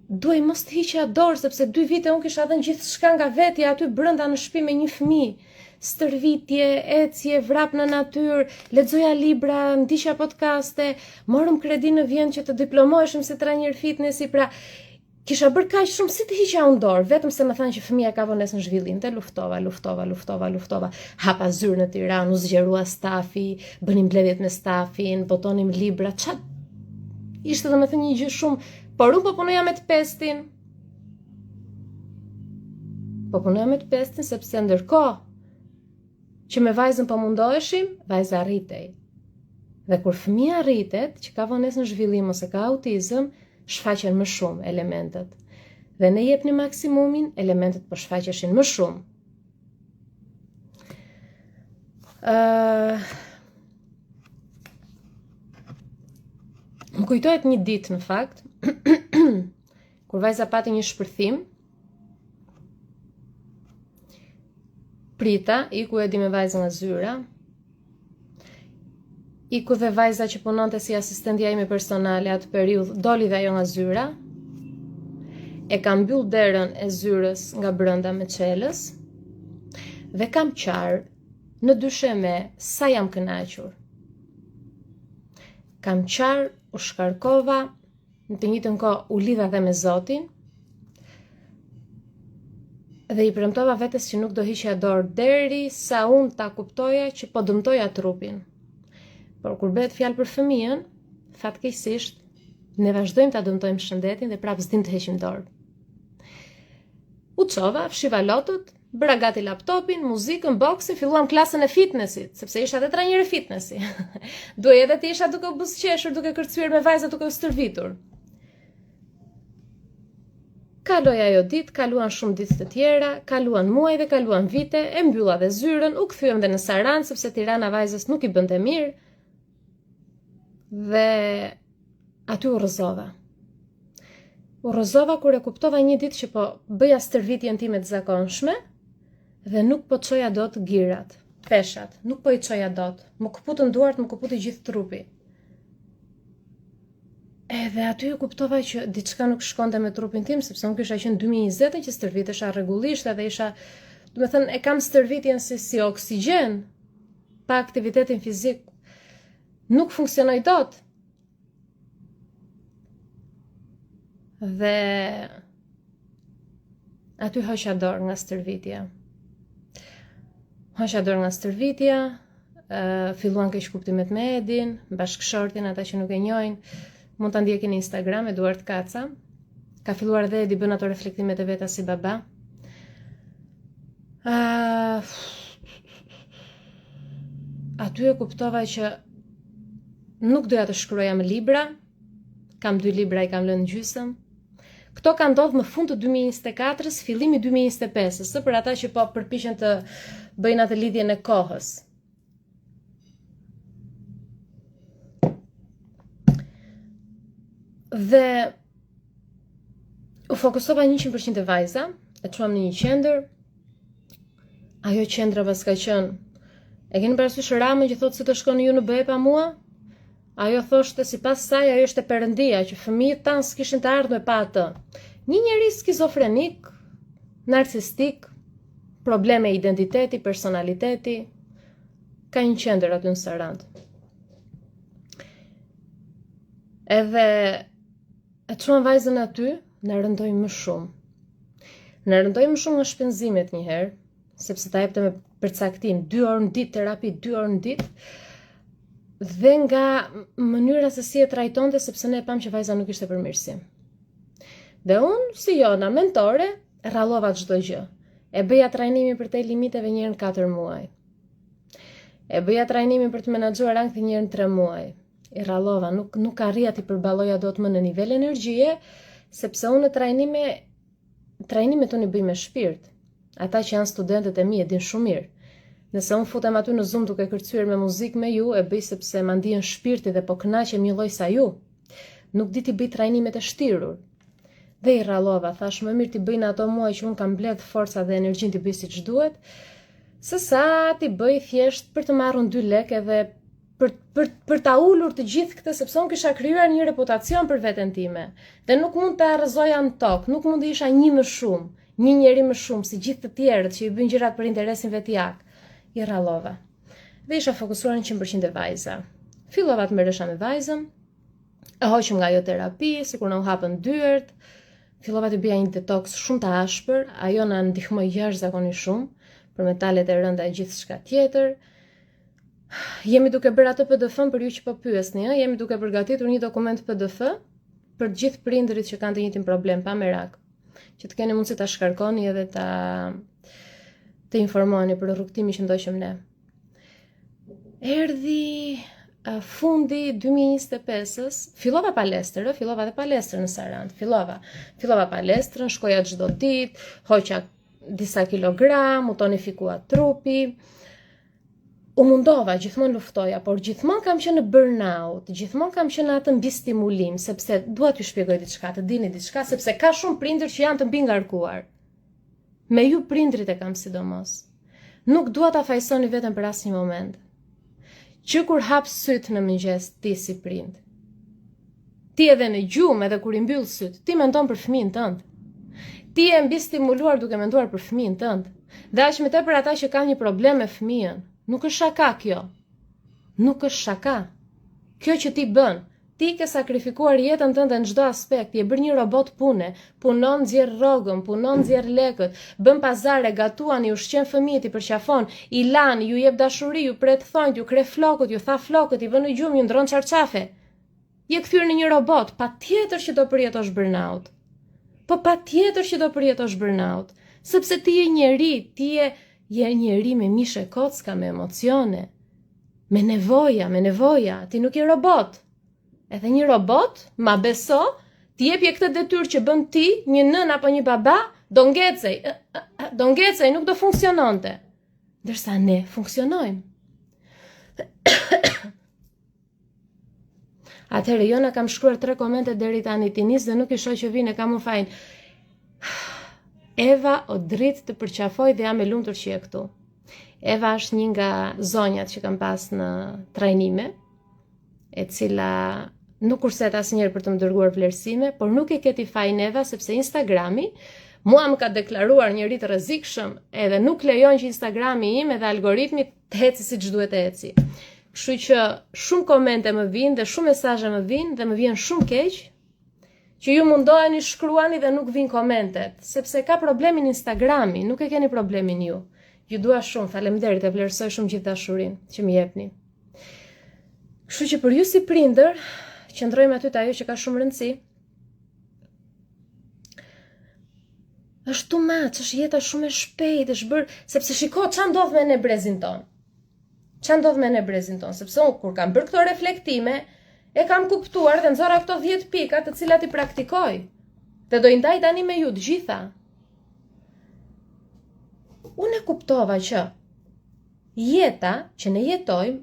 Speaker 1: duaj mos të hiqja dorë, sepse 2 vite unë kisha dhënë gjithçka nga vetja aty brenda në shtëpi me një fëmijë. Stërvitje, ecje, vrap në natyrë, lexoja libra, ndiqja podcaste, morëm kredi në Vjenë që të diplomoheshëm si trajner fitnessi, pra kisha bërë kaq shumë si të hiqja unë dorë, vetëm se më thanë që fëmia ka vonesë në zhvillim. Te luftova. Hapa zyrë në Tiranë, u zgjerua stafi, bënim mbledhjet me stafin, botonim libra, çat. Ishte domethënë një gjë shumë, por unë po punoja me të pestin. Sepse ndërkohë që me vajzën po mundoheshim, vajza arritej. Dhe kur fëmia arritet, që ka vonesë në zhvillim ose ka autizëm, shfaqen më shumë elementet. Dhe ne jepni maksimumin, elementet po shfaqeshin më shumë. Më kujtohet një ditë në fakt, kur vajza pati një shpërthim, prita, iku e di me vajzën nga zyra, iku dhe vajza që punonte si asistentja ime personale atë periudhë, doli dhe ajo nga zyra, e kam mbyll derën e zyrës nga brenda me çelës, dhe kam qarë në dysheme sa jam kënaqur. Kam qarë, u shkarkova, në të njëjtën kohë u lidha dhe me Zotin, dhe i premtova vetes që nuk do hiqja dorë deri sa unë ta kuptoja që po dëmtoja trupin. Por kur bëhet fjalë për fëmijën, fatkeqësisht ne vazhdojmë ta dëmtojmë shëndetin dhe prapë s'dim të heqim dorë. U çova, fshiva lotët, bëra gati laptopin, muzikën, boksin, filluam klasën e fitnessit, sepse isha edhe trajner e fitnessi. Duhej edhe të isha duke u buzëqeshur, duke kërcyer me vajza, duke u stërvitur. Kaloi ajo ditë, kaluan shumë ditë të tjera, kaluan muaj dhe kaluan vite, e mbylla dhe zyrën, u kthyem dhe në Sarandë sepse Tirana vajzës nuk i bënte mirë. Dhe aty u rrëzova. U rrëzova kur e kuptova një ditë që po bëja stërvitjen time të zakonshme dhe nuk po çoja dot girat, peshat, nuk po i çoja dot. Më kuputën duart, më kuputi gjithë trupi. Edhe aty e kuptova që diçka nuk shkonte me trupin tim, sepse unë kisha qenë 2020 që stërvitesha rregullisht edhe isha, do të thënë, e kam stërvitjen si oksigjen, pa aktivitetin fizik nuk funksionoj dot. Dhe aty hoqa dorë nga stërvitja. Filluan keq kuptimet me Edin, bashkëshortin, ata që nuk e njohin, mund ta ndjekin në Instagram, Eduard Kaca. Ka filluar dhe Edi bën ato reflektimet e veta si baba. Aty e kuptova që nuk doja të shkruaja më libra. Kam 2 libra, i kam lënë gjysmë. Këto ka ndodhur më fund të 2024-s, fillimi 2025-s, për ata që po përpiqen të bëjnë atë lidhjen e kohës. Dhe u fokusova 100% e vajza, e çuam në një qendër. Ajo qendra pas ka qenë, e keni parasysh Ramën që thotë se të shkoni ju në BE pa mua? Ajo thoshte sipas saj ajo ishte perëndia që fëmijët tanë s'kishin të ardhur pa atë. Një njerëz skizofrenik, narcistik, probleme identiteti, personaliteti, ka një qendër aty në Sarandë. Edhe e çuam vajzën aty, na rëndoi më shumë. Na rëndoi më shumë nga shpenzimet një herë, sepse ta jepte me përcaktim 2 orë në ditë terapi, 2 orë në ditë. Dhe nga mënyra se si e trajtonte, sepse ne e pam që vajza nuk ishte përmirësim. Dhe unë, si Jona, mentore, rrallova çdo gjë. E bëja trajnimin për te limiteve një herë në 4 muaj. E bëja trajnimin për të menaxhuar ankth një herë në 3 muaj. I rrallova, nuk arrija t'i përballoja dot më në nivel energjie, sepse unë trajnimet unë i bëj me shpirt. Ata që janë studentët e mi e din shumë mirë. Nëse unë futem aty në Zoom duke kërcyer me muzikë me ju, e bëj sepse ma ndihen shpirti dhe po kënaqem një lloj sa ju. Nuk di t'i bëj trajnimet e shtirur. Dhe i rrallova, thash më mirë t'i bëjnë ato muaj që unë kam mbledh forca dhe energjinë t'i bëj siç duhet, se sa t'i bëj thjesht për të marrur 2 lekë edhe për ta ulur të gjithë këtë, sepse unë kisha krijuar një reputacion për veten time. Dhe nuk mund të arrëzoja në tokë, nuk mund të isha një më shumë, një njeri më shumë, si gjithë të tjerët që i bëjnë gjërat për interesin vetjak. I rrallova. Dhe isha fokusuar 100% e vajza. Fillova të merresha me vajzën, e hoqëm nga ajo terapi, sikur na u hapën dyert, fillova të bëja një detoks shumë të ashpër, ajo na ndihmoi jashtëzakonisht shumë për metalet e rënda e gjithçka tjetër. Jemi duke bërë atë PDF-n për ju që po pyesni, jemi duke përgatitur një dokument PDF për të gjithë prindërit që kanë të njëjtin problem, pa merak, që të keni mundësi ta shkarkoni edhe të informoni për rrugtimin që ndoqëm ne. Erdhi fundi 2025-s, fillova dhe palestër në Sarandë, fillova palestrën, shkoja çdo ditë, hoqa disa kilogram, u tonifikua trupi. U mundova, gjithmonë luftoja, por gjithmonë kam qenë në burnout, gjithmonë kam qenë atë mbi stimulim, sepse dua t'ju shpjegoj diçka, të dini diçka, sepse ka shumë prindër që janë të mbi ngarkuar. Me ju prindrit e kam sidomos. Nuk dua ta fajsoni veten për asnjë moment. Që kur hap syt në mëngjes ti si prind, ti edhe në gjumë, edhe kur i mbyll syt, ti mendon për fëmijën tënd. Ti je mbi stimuluar duke menduar për fëmijën tënd. Dhe aq më tepër ata që kanë një problem me fëmijën. Nuk është shaka kjo. Nuk është shaka. Kjo që ti bën, ti ke sakrifikuar jetën tënde në çdo aspekt, je bërë një robot pune, punon, nxjerr rrogën, punon, nxjerr lekët, bën pazare, gatuan, i ushqen fëmijët, i përqafon, i lan, ju jep dashuri, ju pret thonjt, ju kre flokët, ju tha flokët, i vën në gjumë, ju ndron çarçafe. Je kthyer në një robot, patjetër që do përjetosh burnout. Po patjetër që do përjetosh burnout, Sepse ti je njeri, ti je njeri me mishe kocka, me emocione, me nevoja, ti nuk je robot. Edhe një robot, ma beso, ti jepje këtë detyrë që bën ti, një nën apo një baba, do ngecej, nuk do funksiononte. Dërsa ne funksionojmë. Atëherë, jo në kam shkruar 3 komente deri tani, ti nis dhe nuk i shoh që vine, kam më fajin. Eva o dritë të përqafoj dhe jam e lumtur që je këtu. Eva është një nga zonjat që kam pas në trajnime, e cila nuk kurset asnjëherë për të më dërguar vlerësime, por nuk e keti fajin Eva, sepse Instagrami mua më ka deklaruar njëri të rrezikshëm, edhe nuk lejon që Instagrami im edhe algoritmi të heci siç duhet të eci. Kështu që shumë komente më vinë dhe shumë mesazhe më vinë dhe më vjen shumë keq që ju mundoheni shkruani dhe nuk vinë komentet, sepse ka problemin Instagrami, nuk e keni problemin ju. Ju dua shumë, faleminderit, e vlerësoj shumë gjithë dashurinë që më jepni. Kështu që për ju si prindër, qëndrojmë aty te ajo që ka shumë rëndësi. Është too much, është jeta shumë e shpejtë, është bërë, sepse shiko ç'a ndodh me ne brezin ton. Ç'a ndodh me ne brezin ton, sepse unë kur kam bërë këto reflektime, e kam kuptuar dhe nxorra këto 10 pika të cilat i praktikoj. Dhe do i ndaj tani me ju të gjitha. Unë e kuptova që jeta që ne jetojmë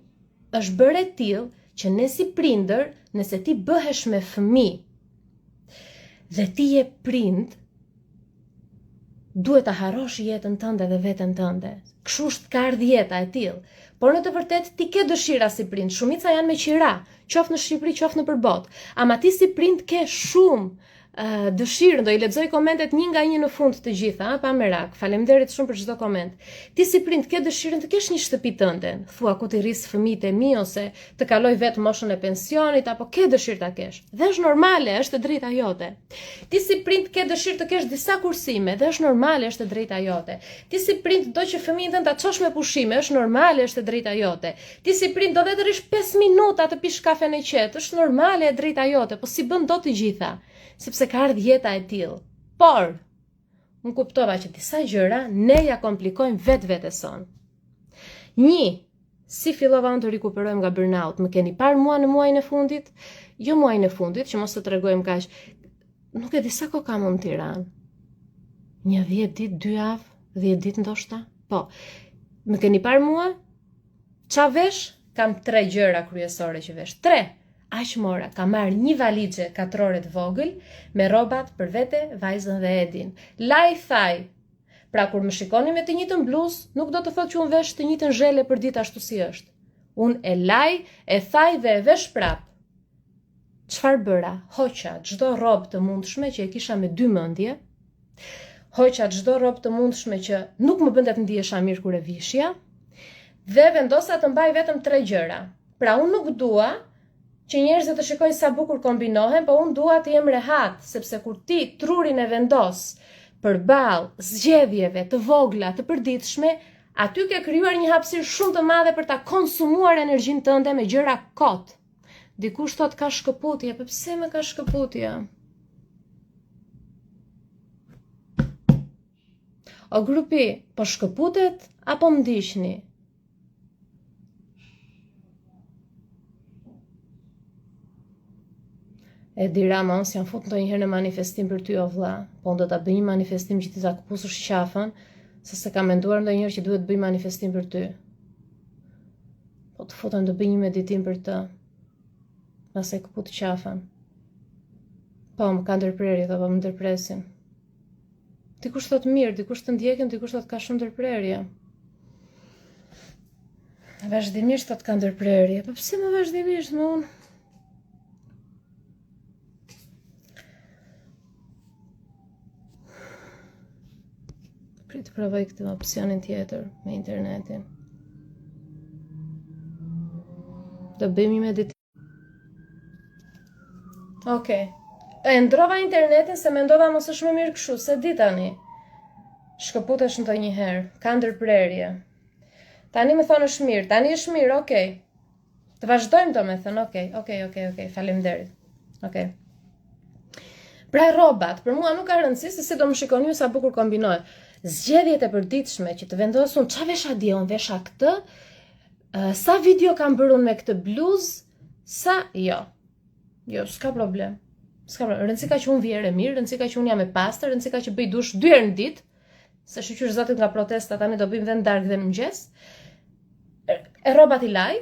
Speaker 1: është bërë e tillë që ne si prindër, nëse ti bëhesh me fëmijë dhe ti je prind, duhet ta harrosh jetën tënde dhe veten tënde. Kështu është ka ardhur jeta e tillë. Por në të vërtet ti ke dëshira si prind, shumica janë me qira, qoftë në Shqipëri, qoftë në përbot. Ama ti si prind ke shumë dëshirë, do i lexoj komentet një nga një në fund të gjitha, pa merak. Faleminderit shumë për çdo koment. Ti si prind ke dëshirën të kesh një shtëpi tënde, thua ku ti rris fëmijët e mi ose të kaloj vetë moshën e pensionit, apo ke dëshirë ta kesh. Dhe është normale, është e drejta jote. Ti si prind ke dëshirë të kesh disa kursime, dhe është normale, është e drejta jote. Ti si prind do që fëmijën tënd ta çosh me pushime, është normale, është e drejta jote. Ti si prind do vetë rish 5 minuta të pish kafen e qetë, është normale, e drejta jote, po si bën dot të gjitha. Sepse ka ardhur jeta e tillë. Por unë kuptova që disa gjëra ne ja komplikojmë vetes son. 1. Si fillova unë të rikuperojmë nga burnout? Më keni parë mua në muajin e fundit? Jo muajin e fundit, që mos të tregojmë kaq. Nuk e di sa kohë kam unë në Tiranë. Një 10 ditë, 2 javë, 10 ditë ndoshta? Po. Më keni parë mua? Qa vesh? Kam 3 gjëra kryesore që vesh. 3. Aq mora, ka marrë një valizhe 4 ore të vogël me rrobat për vete, vajzën dhe Edin. Laj thaj. Pra kur më shikoni me të njëjtën bluzë, nuk do të thotë që unë vesh të njëjtën zhele për ditë ashtu si është. Unë e laj, e thaj dhe e vesh prap. Çfarë bëra? Hoqa çdo rrobë të mundshme që e kisha me 2 mendje. Hoqa çdo rrobë të mundshme që nuk më bënte të ndihesha mirë kur e vishja. Dhe vendosa të mbaj vetëm 3 gjëra. Pra unë nuk dua që njerëzit të shikojnë sa bukur kombinohen, po unë dua të jem rehat, sepse kur ti trurin e vendos përballë zgjedhjeve të vogla, të përditshme, aty ke krijuar një hapësirë shumë të madhe për ta konsumuar energjinë tënde me gjëra kot. Dikush thot ka shkëputje, po pse më ka shkëputje? O grupi, po shkëputet apo më ndiqni? E dira ma unë si janë fut ndonjëherë në manifestim për ty o vlla, po unë do ta bëj një manifestim që ti ta këpusush qafën, se ka menduar ndonjëherë që duhet të bëj manifestim për ty. Po të futem të bëj një meditim për të, pastaj këput qafën. Po, më ka ndërprerje, po më ndërpresin. Dikush thot mirë, dikush të ndjekim, dikush thot ka shumë ndërprerje. Vazhdimisht thot ka ndërprerje, po pse më vazhdimisht më unë? Të provoj këtë opsionin tjetër me internetin. Do bëjmë një meditim. Okej. E ndrova internetin se mendova mos është më mirë kështu, se di tani. Shkëputesh ndonjëherë, ka ndërprerje. Tani më thonë është mirë, tani është mirë, okej. Të vazhdojmë domethënë, okej, faleminderit. Okej. Pra rrobat, për mua nuk ka rëndësi se si do më shikoni ju sa bukur kombinohet. zgjedhjet e përditshme që të vendosun ç'a vesha dje, unë vesha këtë, sa video kam bërë unë me këtë bluzë, jo, s'ka problem. Rëndësi ka që unë vjerë e mirë, rëndësi ka që unë jam e pastër, rëndësi ka që bëj dush 2 herë në ditë, se shqyr zotit nga protesta tani do bëjmë dhe në darkë dhe në mëngjes. E rrobat i laj,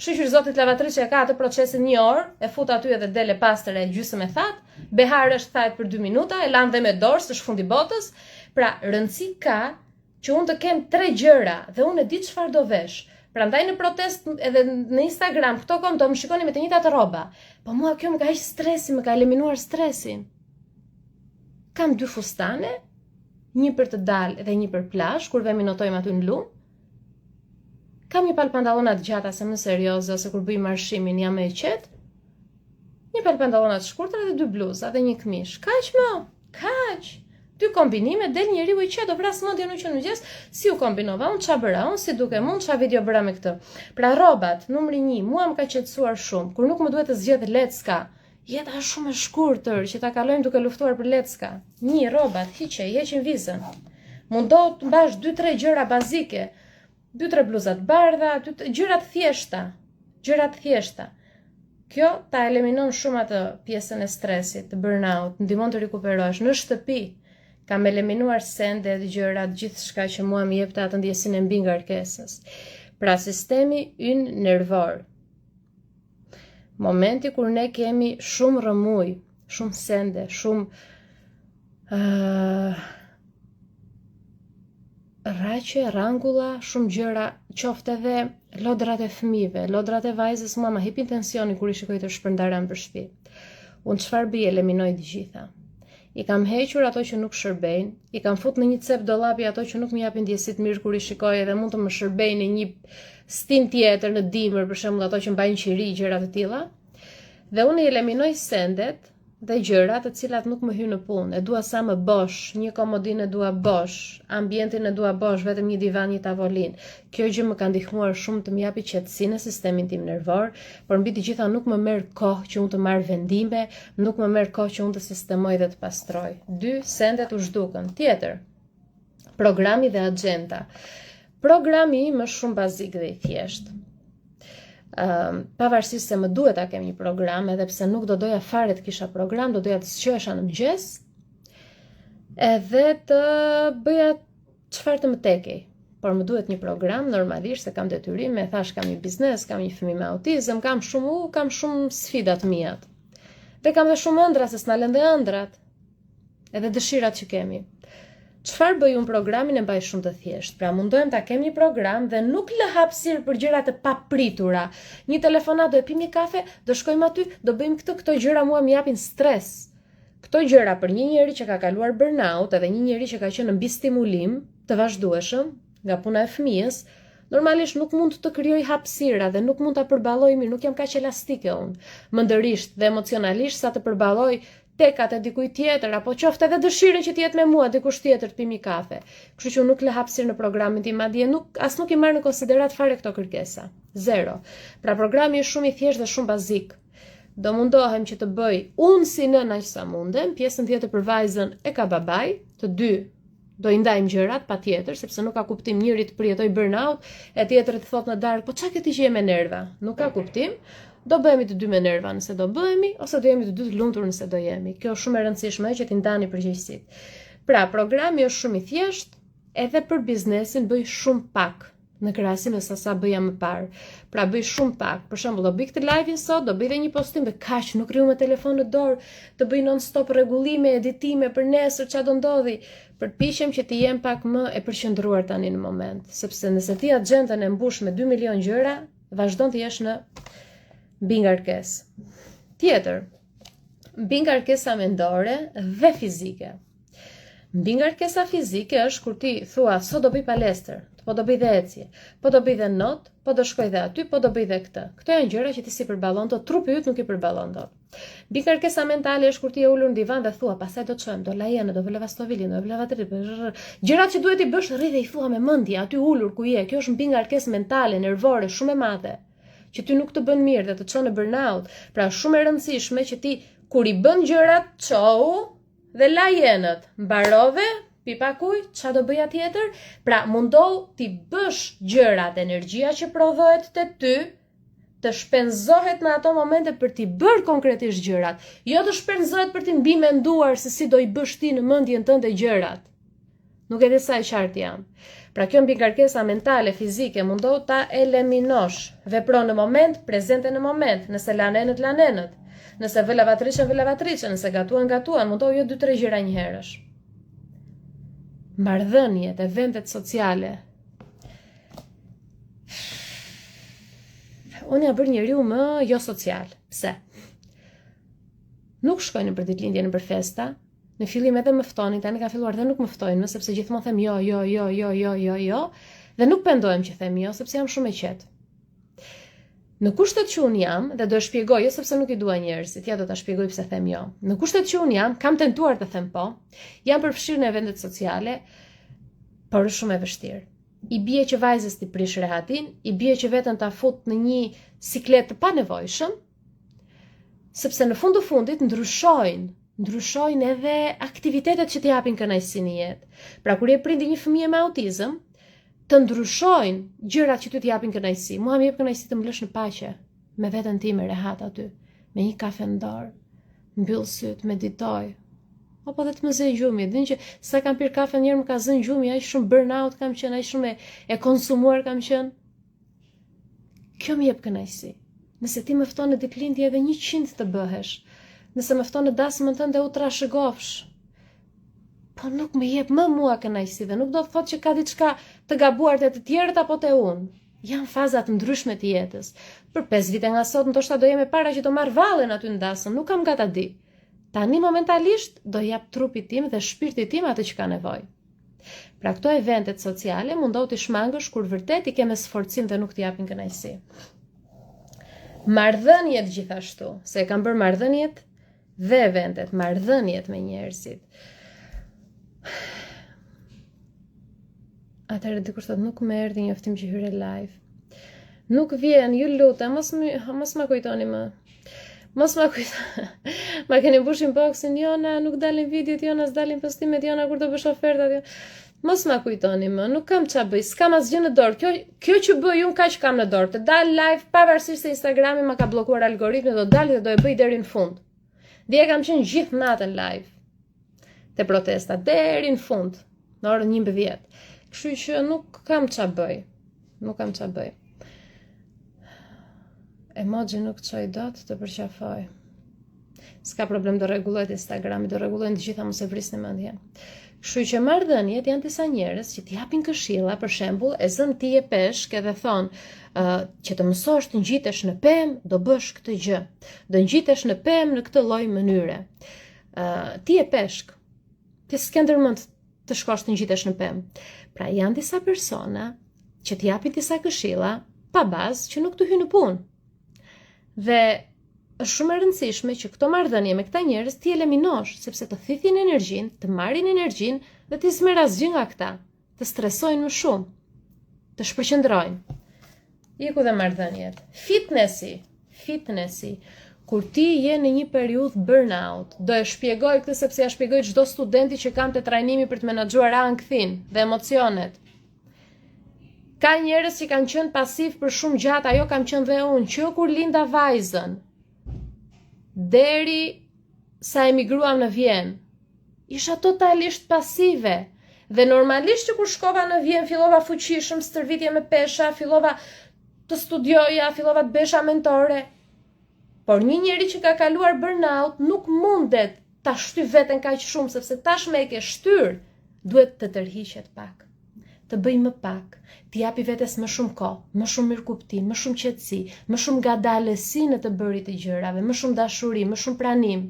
Speaker 1: shqyr zotit lavatrisë që ka atë procesin 1 orë, e fut aty edhe dele pastër e gjysmë e thatë, behar është thajt për 2 minuta, e lan dhe me dorë, së shfundi botës. Pra, rëndësi ka që unë të kem 3 gjëra dhe unë e di çfarë do vesh. Prandaj në protest edhe në Instagram këto kom do më shikoni me të njëjtat rroba. Po mua kjo më ka heq stresin, më ka eliminuar stresin. Kam 2 fustane, një për të dalë dhe një për plazh, kur vemi notojmë aty në lumë. Kam një palë pantallona të gjata se më serioze ose kur bëj marshimin jam e qetë. Një palë pantallona të shkurtra dhe 2 bluza dhe një këmish. Kaq më, kaq. 2 kombinime, del njeriu i qetë, do vras mendjen në që në mëngjes, si u kombinova, unë ç'a bëra, unë si duke mund, ç'a video bëra me këtë. Pra rrobat, numri 1, mua më ka qetësuar shumë, kur nuk më duhet të zgjedh lecka. Jeta është shumë e shkurtër që ta kalojmë duke luftuar për lecka. 1 rrobat, hiqe, heqin vizën. Mundo të mbash 2-3 gjëra bazike, 2-3 bluza të bardha, gjëra të thjeshta. Kjo ta eliminon shumë atë pjesën e stresit, të burnout, ndihmon të rikuperosh në shtëpi. Kam eliminuar sende dhe gjëra, gjithçka që mua më jepte atë ndjesinë e mbi ngarkesës. Pra sistemi ynë nervor. Momenti kur ne kemi shumë rrëmuj, shumë sende, shumë rraqe, rangulla, shumë gjëra, qofte edhe lodrat e fëmijëve, lodrat e vajzës, mua më hipin tensioni kur I shikoj të shpërndaran për shtëpi. Unë çfarë bëj, eliminoj të gjitha. I kam hequr ato që nuk shërbejnë, I kam fut në një cep dollapi ato që nuk më japin ndjesit mirë kur I shikoj edhe mund të më shërbejnë në një stin tjetër në dimër, për shembull ato që mbajnë qiri, gjëra të tilla. Dhe unë I eliminoj sendet dhe gjërat të cilat nuk më hyjnë në punë. E dua sa më bosh, një komodinë e dua bosh, ambientin e dua bosh, vetëm një divan, një tavolinë. Kjo gjë më ka ndihmuar shumë të më japi qetësinë në sistemin tim nervor, por mbi të gjitha nuk më merr kohë që unë të marr vendime, nuk më merr kohë që unë të sistemoj dhe të pastroj. 2 sendet u zhdukën. Tjetër, programi dhe agenda. Programi im është shumë bazik dhe I thjeshtë. Pavarësisht se më duhet ta kem një program, edhe pse nuk do doja fare të kisha program, do doja të sqohesha në mëngjes, edhe të bëja çfarë të më tekej. Por më duhet një program, normalisht se kam detyrime, thash kam një biznes, kam një fëmijë me autizëm, kam shumë sfida të mia. Dhe kam dhe shumë ëndra se s'na lënë dhe ëndrat. Edhe dëshirat që kemi. Çfarë bëj unë programin e mbaj shumë të thjeshtë. Pra mundohem ta kem një program dhe nuk lë hapësirë për gjëra të papritura. Një telefonat do e pim një kafe, do shkojmë aty, do bëjmë këto gjëra mua më japin stres. Këto gjëra për një njeri që ka kaluar burnout edhe një njeri që ka qenë mbi stimulim të vazhdueshëm nga puna e fëmijës, normalisht nuk mund të krijoj hapësira dhe nuk mund ta përballoj mirë, nuk jam kaq elastike unë, mendërisht dhe emocionalisht sa të përballoj tekat e dikujt tjetër, apo qofte edhe dëshirën që të jetë me mua dikush tjetër të pimi kafe. Kështu që nuk lë hapësirë në programin tim, madje as nuk I marr në konsiderat fare këto kërkesa. 0. Pra programi është shumë I thjeshtë dhe shumë bazik. Do mundohem që të bëj unë si nëna që sa mundem, pjesën tjetër për vajzën e ka babai, të 2 do I ndajmë gjërat patjetër, sepse nuk ka kuptim njëri të përjetoj burnout, e tjetri të thotë në darkë, po çka ke ti që je me nerva? Nuk ka kuptim. Do bëhemi të 2 me nerva nëse do bëhemi, ose do jemi të 2 të lumtur nëse do jemi. Kjo është shumë e rëndësishme që t'i ndani përgjegjësitë. Pra, programi është shumë I thjeshtë, edhe për biznesin bëj shumë pak në krahasim me sa bëja më parë. Pra bëj shumë pak. Për shembull, do bëj këtë live-in sot, do bëj edhe një postim dhe kaq, nuk riu me telefon në dorë, të bëj non-stop rregullime, editime për nesër, ç'a do ndodhi. Përpiqem që të jem pak më e përqendruar tani në moment, sepse nëse ti agjendën e mbush me 2 milion gjëra, vazhdon të jesh në mbi ngarkesë. Tjetër, mbi ngarkesa mendore dhe fizike. Mbi ngarkesa fizike është kur ti thua, sot do bëj palestër, po do bëj dhe ecje, po do bëj dhe not, po do shkoj dhe aty, po do bëj dhe këtë. Këto janë gjëra që ti si përballon dot, trupi yt nuk I përballon dot. Mbi ngarkesa mentale është kur ti je ulur në divan dhe thua, pastaj do të çojmë, do lajene, do vëleva stovilin, do vëleva gjërat që duhet I bësh rri dhe I thua me mendje, aty ulur ku je. Kjo është mbi ngarkesë mentale, nervore, shumë e madhe, që ty nuk të bën mirë dhe të çon në burnout. Pra shumë e rëndësishme që ti kur I bën gjërat çau dhe lajenët, mbarove, pipa ujë, çfarë do bëja tjetër? Pra mundohu ti bësh gjërat, energjia që prodhohet te ty, të shpenzohet në ato momente për t'i bërë konkretisht gjërat, jo të shpenzohet për t'i mbi menduar se si do i bësh ti në mendjen tënde gjërat. Nuk e di sa e qartë jam. Pra kjo mbi ngarkesa mentale, fizike, mundohu ta eliminosh. Vepro në moment, prezente në moment. Nëse lanenët, lanenët. Nëse vë lavatriçën, nëse gatuan, mundohu jo 2-3 gjëra një herësh. Marrëdhëniet, eventet sociale. Unë ja bërë njeriu më jo social. Pse? Nuk shkojnë për ditëlindje në për festa. Në fillim edhe më ftonin, tani ka filluar dhe nuk më ftojnë, sepse gjithmonë them jo, dhe nuk pendohem që them jo, sepse jam shumë e qetë. Në kushtet që unë jam, dhe do e shpjegoj, jo sepse nuk i dua njerëzit, ja do ta shpjegoj pse them jo. Në kushtet që unë jam, kam tentuar të them po, jam përfshirë në eventet sociale, por është shumë e vështirë. I bie që vajzës t'i prish rehatin, i bie që vetën ta fut në një siklet të panevojshëm, sepse në fund të fundit ndryshojnë edhe aktivitetet që t'i japin kënaqësi në jetë. Pra kur je prindi një fëmijë me autizëm, të ndryshojnë gjërat që ty t'i japin kënaqësi. Mua më jep kënaqësi të mblesh në paqe, me veten time rehat aty, me një kafe në dorë, mbyll syt, meditoj. Apo dhe të më zëj gjumi, din që sa kam pirë kafe njërë më ka zënë gjumi, aq shumë burnout kam qenë, aq shumë e konsumuar kam qenë. Kjo më jep kënaqësi. Nëse ti më fton në ditëlindje edhe 100 të bëhesh, nëse më fton në dasmën tënde u trashëgofsh, po nuk më jep më mua kënaqësi dhe nuk do të thotë që ka diçka të gabuar te të tjerët apo te unë. Janë faza të ndryshme të jetës. Për 5 vite nga sot ndoshta do jem e para që do marr vallen aty në dasëm, nuk kam gata di. Tani momentalisht do jap trupit tim dhe shpirtit tim atë që ka nevojë. Pra këto eventet sociale mundohu të shmangësh kur vërtet i ke me sforcim dhe nuk t'i japin kënaqësi. Marrëdhëniet gjithashtu, se e kam bërë marrëdhëniet dhe eventet, marrëdhëniet me njerëzit. Atëherë dikush thotë nuk më erdhi njoftim që hyre live. Nuk vjen, ju lutem, mos ma kujtoni më. Mos ma kujtoni. Ma keni mbush inboxin, Jona, nuk dalin videot, Jona, s'dalin postimet, Jona, kur do bësh ofertat, Jona. Mos ma kujtoni më, nuk kam qa bëj, s'kam asgjë në dorë. Kjo që bëj unë kaq kam në dorë. Të dal live pavarësisht se Instagrami ma ka bllokuar algoritmi, do dal dhe do e bëj deri në fund. Dje kam qenë gjithë natën live te protesta deri në fund, në orën 11. Kështu që nuk kam qa bëj. Nuk kam qa bëj. Emoji nuk çoj dot të përqafoj. S'ka problem, do rregullojë Instagrami, do rregullojnë të gjitha, mos e vrisni mendjen. Kështu që marrëdhëniet janë disa njerëz që t'japin këshilla, për shembull, e zën ti e peshk edhe thon që të mësosh të ngjitesh në pemë, do bësh këtë gjë. Do ngjitesh në pemë në këtë lloj mënyre. Ti e peshk, ti s'ke ndërmend të shkosh të ngjitesh në pemë. Pra janë disa persona që t'japin disa këshilla pa bazë që nuk të hyjnë në punë. Dhe është shumë e rëndësishme që këto marrëdhënie me këta njerëz ti eliminosh, sepse të thithin energjinë, të marrin energjinë dhe të s'merr asgjë nga këta, të stresojnë më shumë, të shpërqendrojnë. Iku dhe marrëdhëniet. Fitnessi. Kur ti je në një periudhë burnout, do e shpjegoj këtë sepse ja shpjegoj çdo studenti që kam te trajnimi për të menaxhuar ankthin dhe emocionet. Ka njerëz që kanë qenë pasiv për shumë gjatë, ajo kam qenë dhe unë, që kur linda vajzën, deri sa emigruam në Vjenë, isha totalisht pasive. Dhe normalisht që kur shkova në Vjenë, fillova fuqishëm, stërvitje me pesha, fillova të studioja, fillova të besha mentore. Por një njeri që ka kaluar burnout nuk mundet ta shty veten kaq shumë, sepse tashmë e ke shtyr, duhet të tërhiqet pak. Të bëj më pak, t'i japi vetes më shumë kohë, më shumë mirëkuptim, më shumë qetësi, më shumë ngadalësi në të bërit të gjërave, më shumë dashuri, më shumë pranim.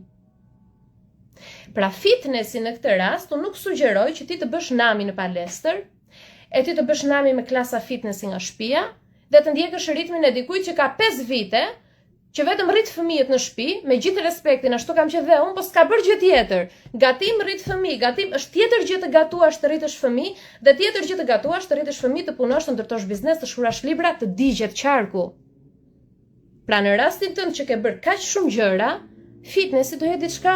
Speaker 1: Pra fitnessi në këtë rast, unë nuk sugjeroj që ti të bësh nami në palestër, e ti të bësh nami me klasa fitnessi nga shtëpia, dhe të ndjekësh ritmin e dikujt që ka 5 vite, që vetëm rrit fëmijët në shtëpi, me gjithë respektin, ashtu kam qenë dhe unë, po s'ka bërë gjë tjetër. Gatim rrit fëmijë, gatim është tjetër gjë të gatuash të rritësh fëmijë, dhe tjetër gjë të gatuash të rritësh fëmijë, të punosh, të ndërtosh biznes, të shkruash libra, të digjet qarku. Pra në rastin tënd që ke bërë kaq shumë gjëra, fitnessi do jetë diçka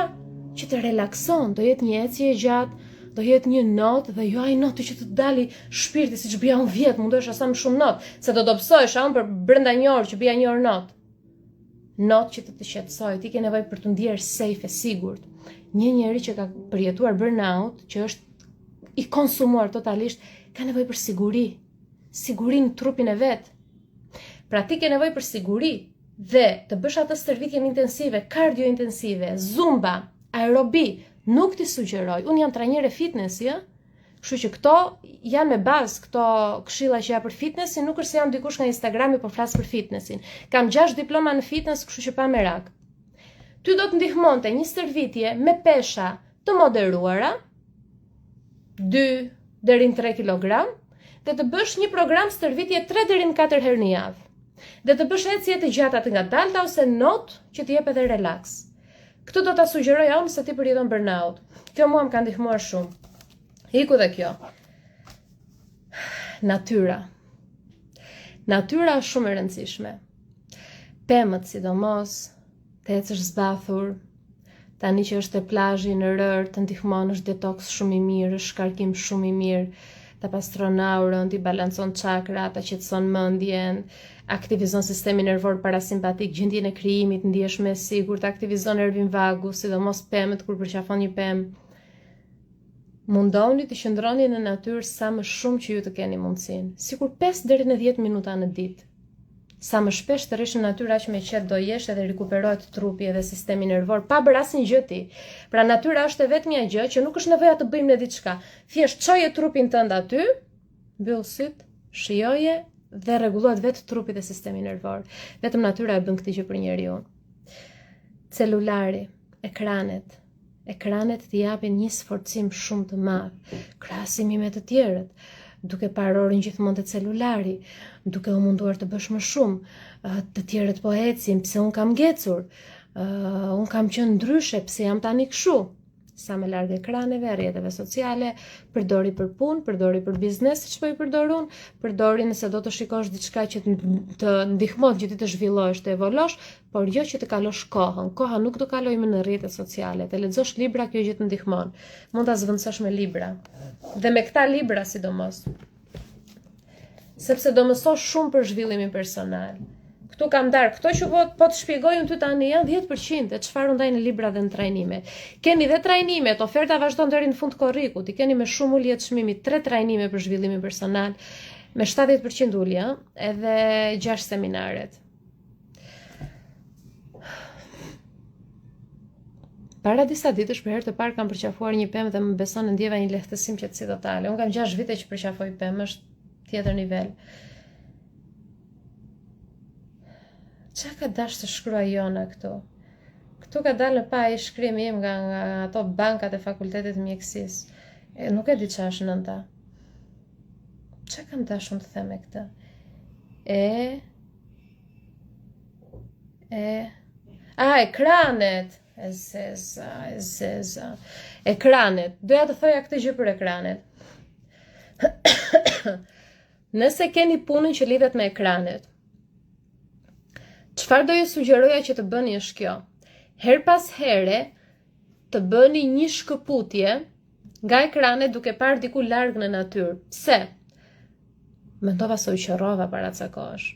Speaker 1: që të relakson, do jetë një ecje e gjatë, do jetë një notë dhe jo ai notë që të dali shpirti siç bija unë 10, mundohesh sa më shumë notë, se do dobësohesh unë për brenda një orë që bija një orë notë. Notë që të qetësoj, ti ke nevojë për të ndier safe e sigurt. Një njeri që ka përjetuar burnout, që është i konsumuar totalisht, ka nevojë për siguri. Siguri në trupin e vet. Pra ti ke nevojë për siguri dhe të bësh atë stërvitjen intensive, kardio intensive, zumba, aerobi, nuk t'i sugjeroj. Unë jam trajnere fitnessi, kështu që këto janë me bazë, këto këshilla që ja për fitnessin, nuk është se jam dikush nga Instagrami por flas për fitnessin. Kam 6 diploma në fitness, kështu që pa merak. Ty do të ndihmonte një stërvitje me pesha të moderuara, 2 deri në 3 kg, dhe të bësh një program stërvitje 3 deri në 4 herë në javë. Dhe të bësh ecje të gjata të ngadalta ose not që të jep edhe relaks. Këtë do ta sugjeroja unë se ti përjeton burnout. Kjo mua më ka ndihmuar shumë. Hiku dhe kjo. Natyra. Natyra është shumë e rëndësishme. Pemët sidomos, të ecësh zbathur, tani që është e plazhi në rër, të ndihmon, është detoks shumë i mirë, është shkarkim shumë i mirë, ta pastron aurën, ti balancon çakrat, ta qetëson mendjen, aktivizon sistemin nervor parasimpatik, gjendjen e krijimit, ndihesh më sigurt, aktivizon nervin vagus, sidomos pemët kur përqafon një pemë. Mundoni të qëndroni në natyrë sa më shumë që ju të keni mundësinë, sikur 5 deri në 10 minuta në ditë. Sa më shpesh të rish në natyrë aq më qetë do jesh edhe rikuperohet trupi edhe sistemi nervor pa bërë asnjë gjë ti. Pra natyra është e vetmja gjë që nuk është nevoja të bëjmë ne diçka. Thjesht çoje trupin tënd aty, mbyll syt, shijoje dhe rregullohet vetë trupi dhe sistemi nervor. Vetëm natyra e bën këtë gjë për njeriu. Celulari, ekranet t'i japin një sforcim shumë të madh, krahasimi me të tjerët, duke parë orën gjithmonë te celulari, duke u munduar të bësh më shumë, të tjerët po ecin, pse unë kam ngecur, unë kam qenë ndryshe, pse jam tani kështu. Sa më larg ekraneve, rrjeteve sociale, përdori për punë, përdori për biznes, siç po i përdor unë, përdori nëse do të shikosh diçka që të ndihmon që ti të zhvillohesh, të evoluosh, por jo që të kalosh kohën. Koha nuk do kaloj më në rrjetet sociale, të lexosh libra, kjo gjë të ndihmon. Mund ta zvendësosh me libra. Dhe me këta libra sidomos. Sepse do mësosh shumë për zhvillimin personal. Këtu kam darë, këto që po të shpjegoj unë ty tani janë 10% e çfarë ndaj në libra dhe në trajnime. Keni dhe trajnimet, oferta vazhdon deri në fund korrikut, i keni me shumë ulje të çmimit 3 trajnime për zhvillimin personal, me 70% ulje, edhe 6 seminaret. Para disa ditësh për herë të parë kam përqafuar një pemë dhe më beson në ndjeva një lehtësim qetësi totale. Unë kam 6 vite që përqafoj pemë, është tjetër nivel. Qa ka dash të shkruaj Jona këtu? Këtu ka dalë në pa i shkrimi im nga ato bankat e fakultetit mjekësisë. Nuk e di qa është nënta. Qa kam dash unë të them me këtë? Ekranet! E zeza. Ekranet. Doja të thoja këtë gjë për ekranet. Nëse keni punën që lidhet me ekranet, çfarë do ju sugjeroja që të bëni është kjo. Her pas here të bëni një shkëputje nga ekranet duke parë diku larg në natyrë. Pse? Mendova se u qërrova para ca kohësh.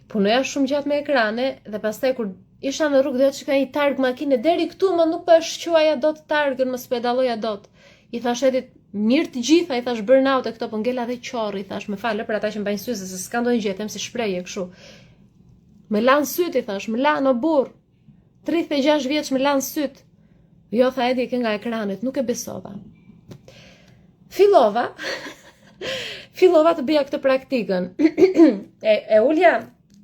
Speaker 1: Punoja shumë gjatë me ekrane dhe pastaj kur isha në rrugë dhe çka një targ makine deri këtu më nuk po e shquaja dot targën, më spedalloja dot. I thash Edit, mirë të gjitha, i thash burnout e këto po ngela dhe qorri, i thash më falë për ata që mbajnë sy se s'ka ndonjë gjë, them si shprehje kështu. Me lanë syt, i thash, me lanë o burr. 36 vjeç me lanë syt. Jo, tha Edi, ke nga ekranet, nuk e besova. Fillova të bëja këtë praktikën. e ulja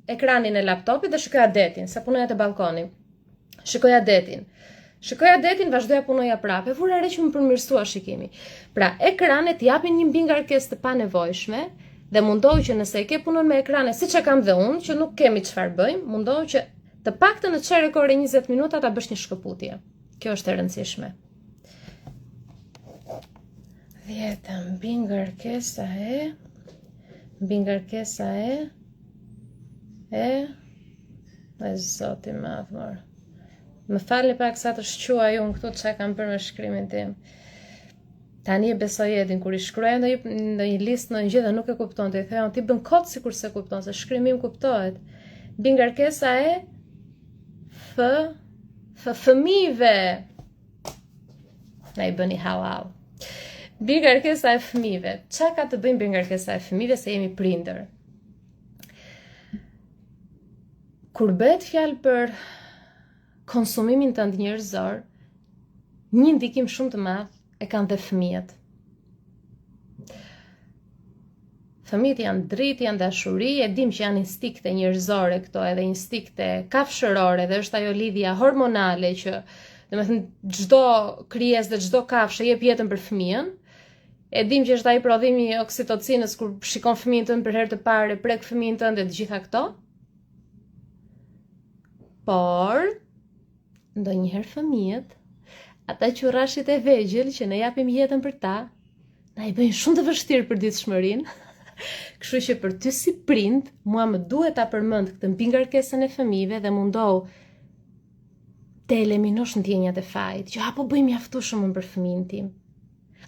Speaker 1: ekranin e laptopit dhe shikoja detin, sa punoja te balkoni. Shikoja detin, vazhdoja punoja prapë, vura re që më përmirësua shikimi. Pra, ekranet japin një mbingarkesë të panevojshme, dhe mundohu që nëse e ke punën me ekrane, siç e kam dhe unë, që nuk kemi çfarë bëjmë, mundohu që të paktën në çfarë kore 20 minuta ta bësh një shkëputje. Kjo është e rëndësishme. 10 mbingarkesa e zoti madhmor. Më falni pak sa të shquaj unë këtu çka kam bërë me shkrimin tim. Tani e besoj Edin, kur i shkruaj në një listë në një gjë dhe nuk e kupton, të i thejon, ti bën kot sikur se kupton, se shkrimim kuptohet. Bi ngarkesa e fëmijëve. Na i bëni hau. Bi ngarkesa e fëmijëve. Çka ka të bëjmë bi ngarkesa e fëmijëve se jemi prindër? Kur bëhet fjalë për konsumimin tënd njerëzor, një ndikim shumë të madh e kanë dhe fëmijët. Fëmijët janë dritë, janë dashuri, e dim që janë instikte njerëzore këto, edhe instikte kafshërore, dhe është ajo lidhja hormonale që, domethënë, çdo krijesë dhe çdo kafshë jep jetën për fëmijën. E dim që është ai prodhimi i oksitocinës kur shikon fëmijën tënd për herë të parë, prek fëmijën tënd dhe të gjitha këto. Por ndonjëherë fëmijët, ata qurrashit e vegjël që ne japim jetën për ta, na i bëjnë shumë të vështirë për ditëshmërinë. Kështu që për ty si prind, mua më duhet ta përmend këtë mbi ngarkesën e fëmijëve dhe mundohu të eliminosh ndjenjat e fajit, që apo bëj mjaftueshëm për fëmijën tim,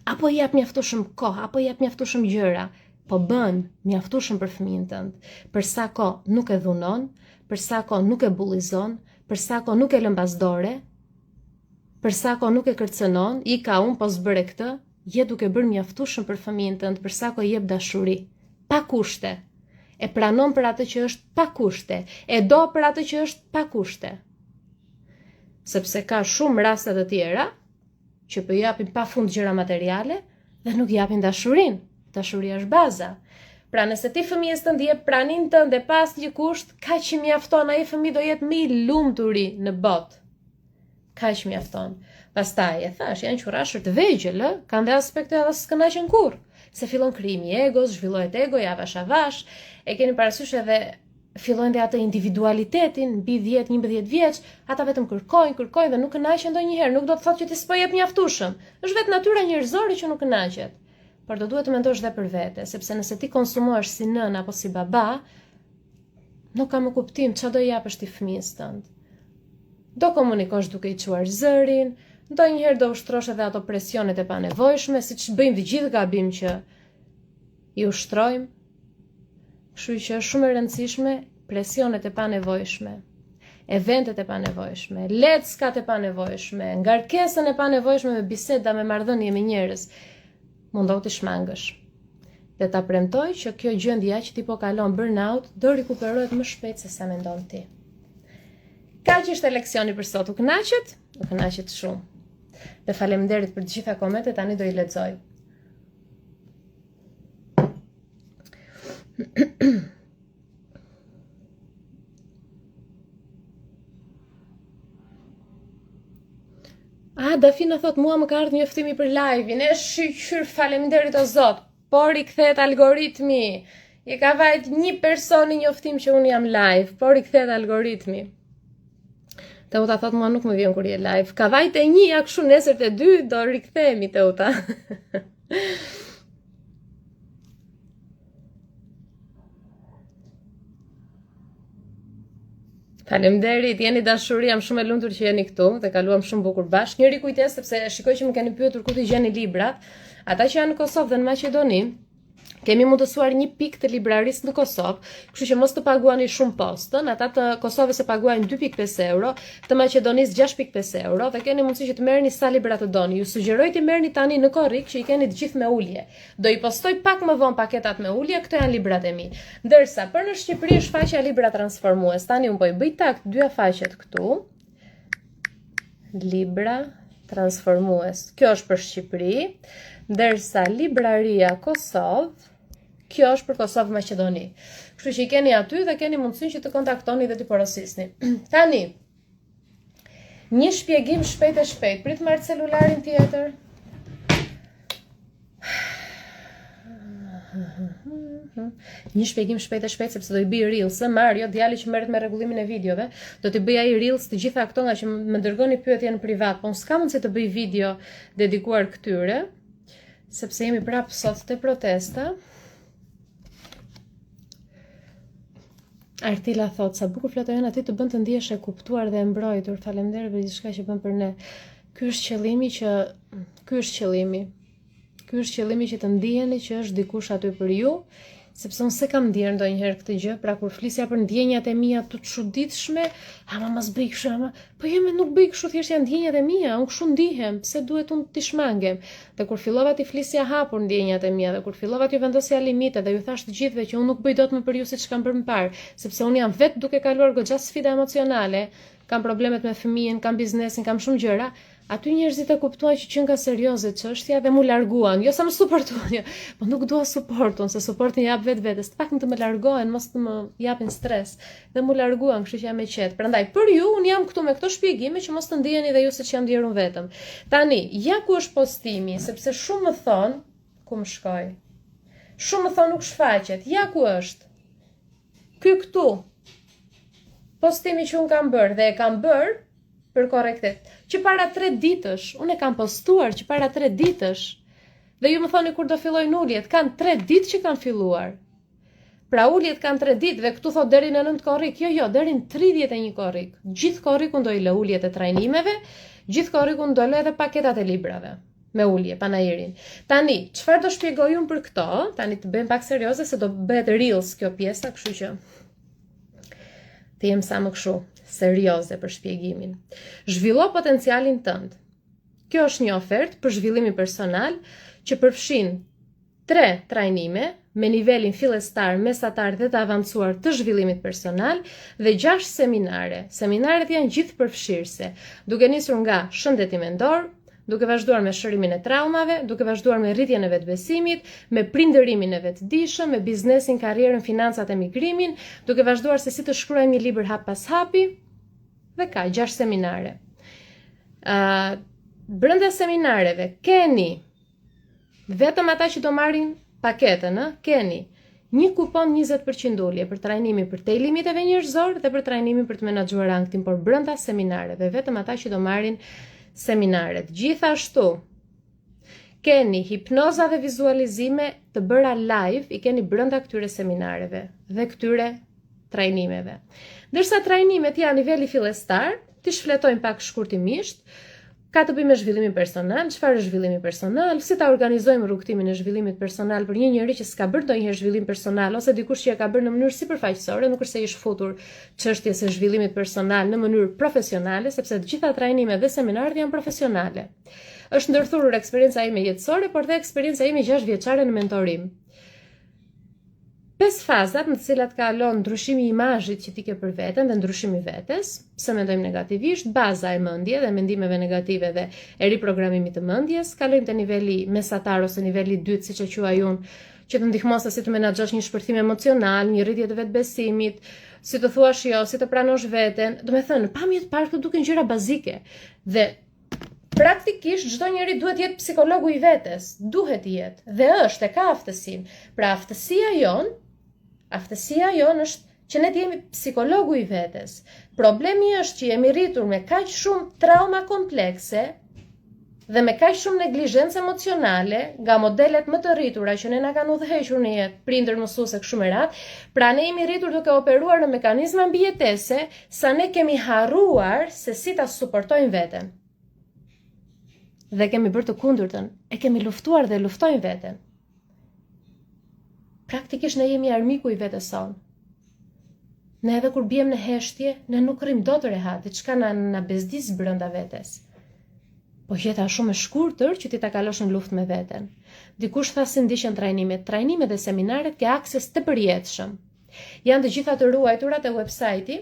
Speaker 1: apo jap mjaftueshëm kohë, apo jap mjaftueshëm gjëra, po bën mjaftueshëm për fëmijën tënd. Për sa kohë nuk e dhunon, për sa kohë nuk e bullizon, për sa kohë nuk e lën pasdore, për sa kohë nuk e kërcënon, i ka unë po s'bëre këtë, je duke bërë mjaftueshëm për fëmijën tënd, për sa kohë jep dashuri, pa kushte. E pranon për atë që është pa kushte, e do për atë që është pa kushte. Sepse ka shumë raste të tjera që po japin pafund gjëra materiale dhe nuk japin dashurinë. Dashuria është baza. Pra nëse ti fëmijës tënd jep praninë tënde pas një kusht, kaq që mjafton, ai fëmijë do jetë më i lumturi në botë. Kaq mjafton. Pastaj e thash, janë qurrashër të vegjël, kanë dhe aspekte edhe s'kënaqen kurrë. Se fillon krijimi i egos, zhvillohet egoja avash avash, e keni parasysh edhe fillojnë dhe atë individualitetin, mbi 10-11 vjeç, ata vetëm kërkojnë dhe nuk kënaqen ndonjëherë, nuk do të thotë që ti s'po jep mjaftueshëm. Është vetë natyra njerëzore që nuk kënaqet. Por do duhet të mendosh dhe për vete, sepse nëse ti konsumohesh si nën apo si baba, nuk ka më kuptim çfarë do japësh ti fëmijës tënd. Do komunikosh duke i çuar zërin, ndonjëherë do ushtrosh edhe ato presionet e panevojshme, siç bëjmë të gjithë gabim që i ushtrojmë. Kështu që është shumë e rëndësishme presionet e panevojshme, eventet e panevojshme, leckat e panevojshme, ngarkesën e panevojshme me biseda, me marrëdhënie me njerëz, mundohu të shmangësh. Dhe ta premtoj që kjo gjendja që ti po kalon burnout do rikuperohet më shpejt se sa mendon ti. Kaq ishte leksioni për sot. U kënaqet? U kënaqet shumë. Dhe faleminderit për të gjitha komentet, tani do i lexoj. Dafina thot, mua më ka ardhur njoftimi për live-in. E shqyr, faleminderit o Zot. Por i kthehet algoritmi. I ka vajt një person i njoftim që unë jam live, por i kthehet algoritmi. Teuta thot, mua nuk më vjen kur je live. Ka vajt e një, ja kështu nesër të 2 do rikthehemi Teuta. Faleminderit, jeni dashuri, jam shumë e lumtur që jeni këtu dhe kaluam shumë bukur bashkë. Njëri kujtes sepse shikoj që më keni pyetur ku t'i gjeni librat. Ata që janë në Kosovë dhe në Maqedoni, kemi mundësuar një pikë të librarisë në Kosovë, kështu që mos të paguani shumë postën. Ata të Kosovës e paguajnë 2.5 euro, të Maqedonisë 6.5 euro dhe keni mundësi që të merrni sa libra të doni. Ju sugjeroj të merrni tani në korrik që i keni të gjithë me ulje. Do i postoj pak më vonë paketat me ulje, këto janë librat e mi. Ndërsa për në Shqipëri është faqja libra transformues. Tani un po i bëj takt dyja faqet këtu. Libra transformues. Kjo është për Shqipëri, ndërsa libraria Kosovë, kjo është për Kosovë Maqedoni. Kështu që i keni aty dhe keni mundësinë që të kontaktoni dhe të porosisni. Tani, një shpjegim shpejt e shpejt. Prit marr celularin tjetër. Një shpjegim shpejt e shpejt sepse do i bëj reels. Mario, djali që merret me rregullimin e videove, do t'i bëj ai reels të gjitha këto nga që më dërgoni pyetje në privat, po s'ka mundësi të bëj video dedikuar këtyre, sepse jemi prapë sot te protesta. Artila thot, sa bukur fletojnë aty të bën të ndihesh e kuptuar dhe e mbrojtur. Faleminderit për diçka që bën për ne. Ky është qëllimi. Ky është qëllimi që të ndiheni që është dikush aty për ju, sepse unë se kam ndjerë ndonjëherë këtë gjë, pra kur flisja për ndjenjat e mia të çuditshme, ama mos bëj kështu, ama po jemi nuk bëj kështu, thjesht janë ndjenjat e mia, unë kështu ndihem, pse duhet unë të shmangem. Dhe kur fillova të flisja hapur ndjenjat e mia dhe kur fillova të vendosja limite dhe ju thash të gjithëve që unë nuk bëj dot më për ju siç kam bërë më parë, sepse unë jam vetë duke kaluar goxha sfida emocionale, kam problemet me fëmijën, kam biznesin, kam shumë gjëra. Aty njerëzit e kuptuan që qenë ka serioze çështja dhe mu larguan, jo sa më suportuan, po nuk dua suportun, se suportin jap vetes, të paktën të më largohen, mos të më japin stres, dhe mu larguan, kështu që jam e qetë. Prandaj për ju un jam këtu me këto shpjegime që mos të ndiheni dhe ju se që jam ndjerun vetëm. Tani, ja ku është postimi, sepse shumë më thon ku më shkoj. Shumë më thon nuk shfaqet. Ja ku është. Ky këtu. Postimi që un kam bërë dhe e kam bërë për korrektet, që para 3 ditësh, unë e kam postuar që para 3 ditësh, dhe ju më thoni kur do fillojnë uljet, kanë 3 ditë që kanë filluar. Pra uljet kanë 3 ditë dhe këtu thot deri në 9 korrik, jo, deri në 31 korrik. Gjithë korrikun do i lë uljet e trajnimeve, gjithë korrikun do lë edhe paketat e librave, me ulje, panajirin. Tani, çfarë do shpjegoj unë për këto, tani të bëjmë pak serioze se do bëhet reels kjo pjesa, kështu që të jem sa më kështu serioze për shpjegimin. Zhvillo potencialin tënd. Kjo është një ofertë për zhvillimin personal që përfshin 3 trajnime me nivelin fillestar, mesatar dhe të avancuar të zhvillimit personal dhe 6 seminare. Seminaret janë gjithë përfshirëse, duke nisur nga shëndeti mendor, duke vazhduar me shërimin e traumave, duke vazhduar me rritjen e vetbesimit, me prindërimin e vetëdijshëm, me biznesin, karrierën, financat e migrimin, duke vazhduar se si të shkruajmë një libër hap pas hapi, dhe ka 6 seminare. Brenda seminareve keni vetëm ata që do marrin paketën, keni një kupon 20% ulje për trajnimin për te limiteve njerëzor dhe për trajnimin për të menaxhuar anktin, por brenda seminareve vetëm ata që do marrin seminaret. Gjithashtu, keni hipnoza dhe vizualizime të bëra live, i keni brenda këtyre seminareve dhe këtyre trajnimeve. Ndërsa trajnimet janë niveli fillestar, ti shfletojmë pak shkurtimisht, ka të bëjë me zhvillimin personal, çfarë është zhvillimi personal, si ta organizojmë rrugtimin e zhvillimit personal për një njerëz që s'ka bërë ndonjëherë zhvillim personal ose dikush që e ka bërë në mënyrë sipërfaqësore, nuk është se ish futur çështjes së zhvillimit personal në mënyrë profesionale, sepse të gjitha trajnimet dhe seminarët janë profesionale. Është ndërthurur eksperienca ime jetësore, por dhe eksperienca ime 6 vjeçare në mentorim. 5 fazat në të cilat kalon ndryshimi i imazhit që ti ke për veten dhe ndryshimi i vetes, pse mendojmë negativisht, baza e mendje dhe mendimeve negative dhe e riprogramimit të mendjes, kalojmë te niveli mesatar ose niveli 2, siç e quaj unë, që të ndihmon se si të menaxhosh një shpërthim emocional, një rritje të vetbesimit, si të thuash jo, si të pranosh veten, do të thënë, pamje të parë këto duken gjëra bazike. Dhe praktikisht çdo njeri duhet të jetë psikologu i vetes, duhet të jetë dhe është e ka aftësinë. Pra aftësia jonë është që ne të jemi psikologu i vetes. Problemi është që jemi rritur me kaq shumë trauma komplekse dhe me kaq shumë neglizhencë emocionale nga modelet më të rritura që ne na kanë udhëhequr në jetë, prindër, mësuese kështu me radhë, pra ne jemi rritur duke operuar në mekanizma mbijetese, sa ne kemi harruar se si ta suportojmë veten. Dhe kemi bërë të kundërtën, e kemi luftuar dhe luftojmë veten. Praktikisht ne jemi armiku i vetes son. Ne edhe kur biem në heshtje, ne nuk rrim dot rehat, diçka na bezdis brenda vetes. Po jeta është shumë e shkurtër që ti ta kalosh në luftë me veten. Dikush tha se ndiqen trajnimet dhe seminaret ke akses të përjetshëm. Janë të gjitha të ruajtura te websajti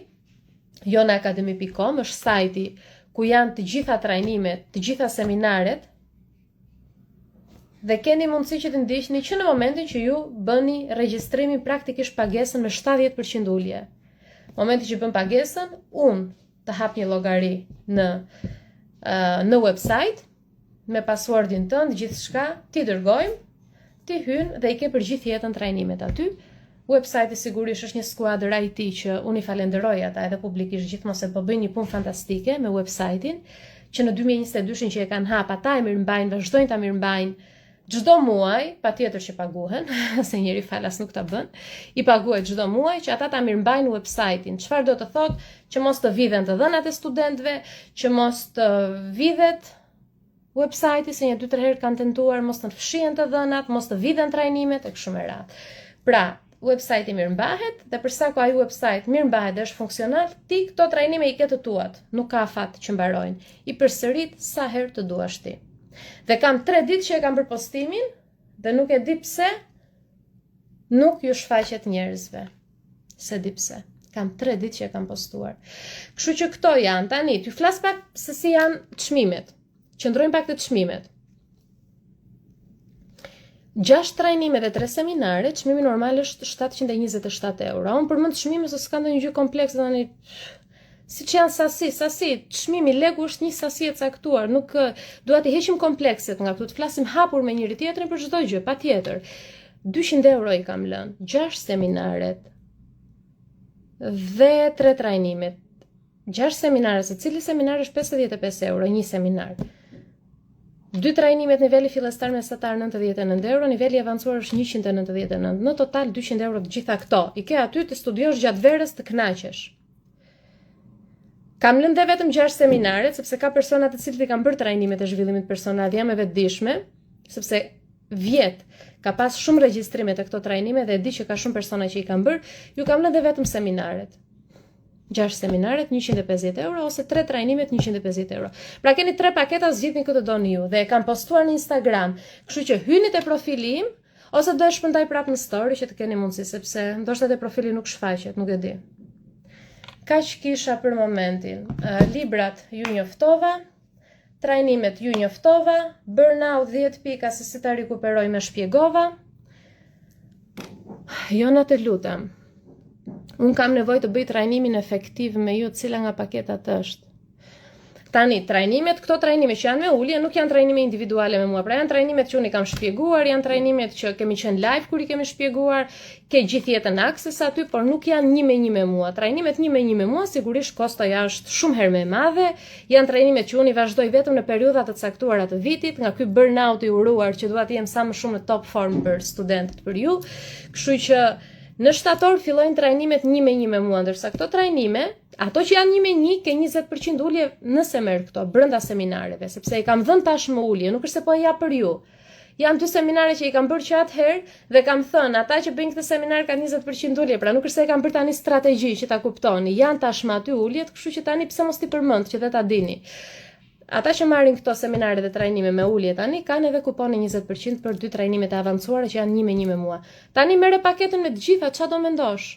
Speaker 1: jonaacademy.com, është sajti ku janë të gjitha trajnimet, të gjitha seminaret, dhe keni mundësi që të ndiqni që në momentin që ju bëni regjistrimin praktikisht pagesën me 70% ulje. Momenti që bën pagesën, unë të hap një llogari në website me passwordin tënd, gjithçka, ti dërgojmë, ti hyn dhe i ke për gjithë jetën trajnimet aty. Website-i sigurisht është një skuadër IT që unë i falenderoj ata edhe publikisht gjithmonë se po bëjnë një punë fantastike me website-in, që në 2022 që e kanë hap, ata e mirëmbajnë, vazhdojnë ta mirëmbajnë. Çdo muaj, patjetër që paguhen, se njëri falas nuk ta bën, i paguhet çdo muaj që ata ta mirëmbajnë website-in. Çfarë do të thotë? Që mos të vidhen të dhënat e studentëve, që mos të vidhet website-i, se 1-2-3 herë kanë tentuar mos të fshihen të dhënat, mos të vidhen trajnimet e kështu me radhë. Pra, website-i mirëmbahet dhe përsa ko ai website mirëmbahet dhe është funksional, ti këto trajnime i ke të tuat, nuk ka afat që mbarojnë. I përsërit sa herë të duash ti. Dhe kam 3 ditë që e kam për postimin dhe nuk e di pse nuk ju shfaqet njerëzve. Se di pse. Kam 3 ditë që e kam postuar. Kështu që këto janë, tani, t'ju flas pak se si janë çmimet. Qëndrojmë pak të çmimet. 6 trajnime dhe 3 seminare, çmimi normal është 727 euro. Unë përmend çmime se s'ka ndonjë gjë komplekse tani. Siç janë sasi, çmimi legu është një sasi e caktuar, nuk dua të heqim komplekset nga këtu, të flasim hapur me njëri tjetrin për çdo gjë, patjetër. 200 euro i kam lënë, 6 seminaret dhe 3 trajnimet. 6 seminare, se cili seminar është 55 euro, një seminar. 2 trajnimet niveli fillestar mesatar 99 euro, niveli avancuar është 199. Në total 200 euro të gjitha këto. I ke aty të studiosh gjatë verës të kënaqesh. Kam lënë dhe vetëm 6 seminaret, sepse ka persona të cilët i kanë bërë trajnimet e zhvillimit personal, jam e vetëdijshme, sepse vjet ka pas shumë regjistrime të këto trajnime dhe e di që ka shumë persona që i kanë bërë, ju kam lënë dhe vetëm seminaret. 6 seminaret 150 euro ose 3 trajnimet 150 euro. Pra keni 3 paketa, zgjidhni këtë doni ju dhe e kam postuar në Instagram. Kështu që hyni te profili im ose do e shpërndaj prapë në story që të keni mundësi, sepse ndoshta te profili nuk shfaqet, nuk e di. Kaq kisha për momentin. Librat ju njoftova, trajnimet ju njoftova, burnout 10 pika se si ta rikuperoj me shpjegova. Jona, të lutem. Unë kam nevojë të bëj trajnimin efektiv me ju, cila nga paketat është. Tani, trajnimet, këto trajnime që janë me ulje, nuk janë trajnime individuale me mua, pra janë trajnimet që unë i kam shpjeguar, janë trajnimet që kemi qenë live kur i kemi shpjeguar, ke gjithë jetën akses aty, por nuk janë 1 me 1 me mua. Trajnimet 1 me 1 me mua, sigurisht kostoja është shumë herë më e madhe, janë trajnimet që unë i vazhdoj vetëm në periudha të caktuara të vitit, nga ky burnout i uruar që dua të jem sa më shumë në top form për studentët, për ju. Kështu që në shtator fillojnë trajnimet 1 me 1 me mua, ndërsa këto trajnime, ato që janë 1 me 1, ke 20% ulje nëse merr këto brenda seminareve, sepse i kam dhënë tashmë ulje, nuk është se po e jap për ju. Janë 2 seminare që i kam bërë që atëherë dhe kam thënë, ata që bëjnë këtë seminar kanë 20% ulje, pra nuk është se e kam bërë tani strategji që ta kuptoni, janë tashmë aty uljet, kështu që tani pse mos ti përmend që dhe ta dini. Ata që marrin këto seminare dhe trajnime me ulje tani kanë edhe kuponin 20% për 2 trajnimet e avancuara që janë 1 me 1 me mua. Tani merre paketën me të gjitha, çfarë do mendosh?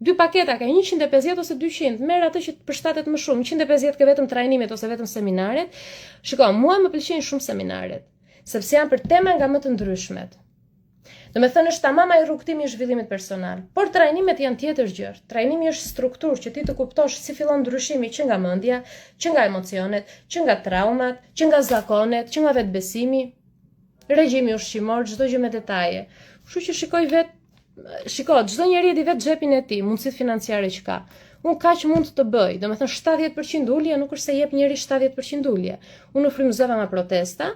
Speaker 1: 2 paketa ka 150 ose 200, merr atë që të përshtatet më shumë. 150 ke vetëm trajnimet ose vetëm seminaret. Shiko, mua më pëlqejnë shumë seminaret, sepse janë për tema nga më të ndryshmet. Do me thënë është tamam ai rrugtimi i zhvillimit personal, por trajnimet janë tjetër gjë. Trajnimi është strukturë që ti të kuptosh si fillon ndryshimi që nga mendja, që nga emocionet, që nga traumat, që nga zakonet, që nga vetbesimi, regjimi ushqimor, çdo gjë me detaje. Kështu që shiko, çdo njeri e di vetë xhepin e tij, mundësitë financiare që ka. Unë kaq mund të bëj, do me thënë 70% ulje, nuk është se jep njeri 70% ulje. Unë u frymëzova nga protesta,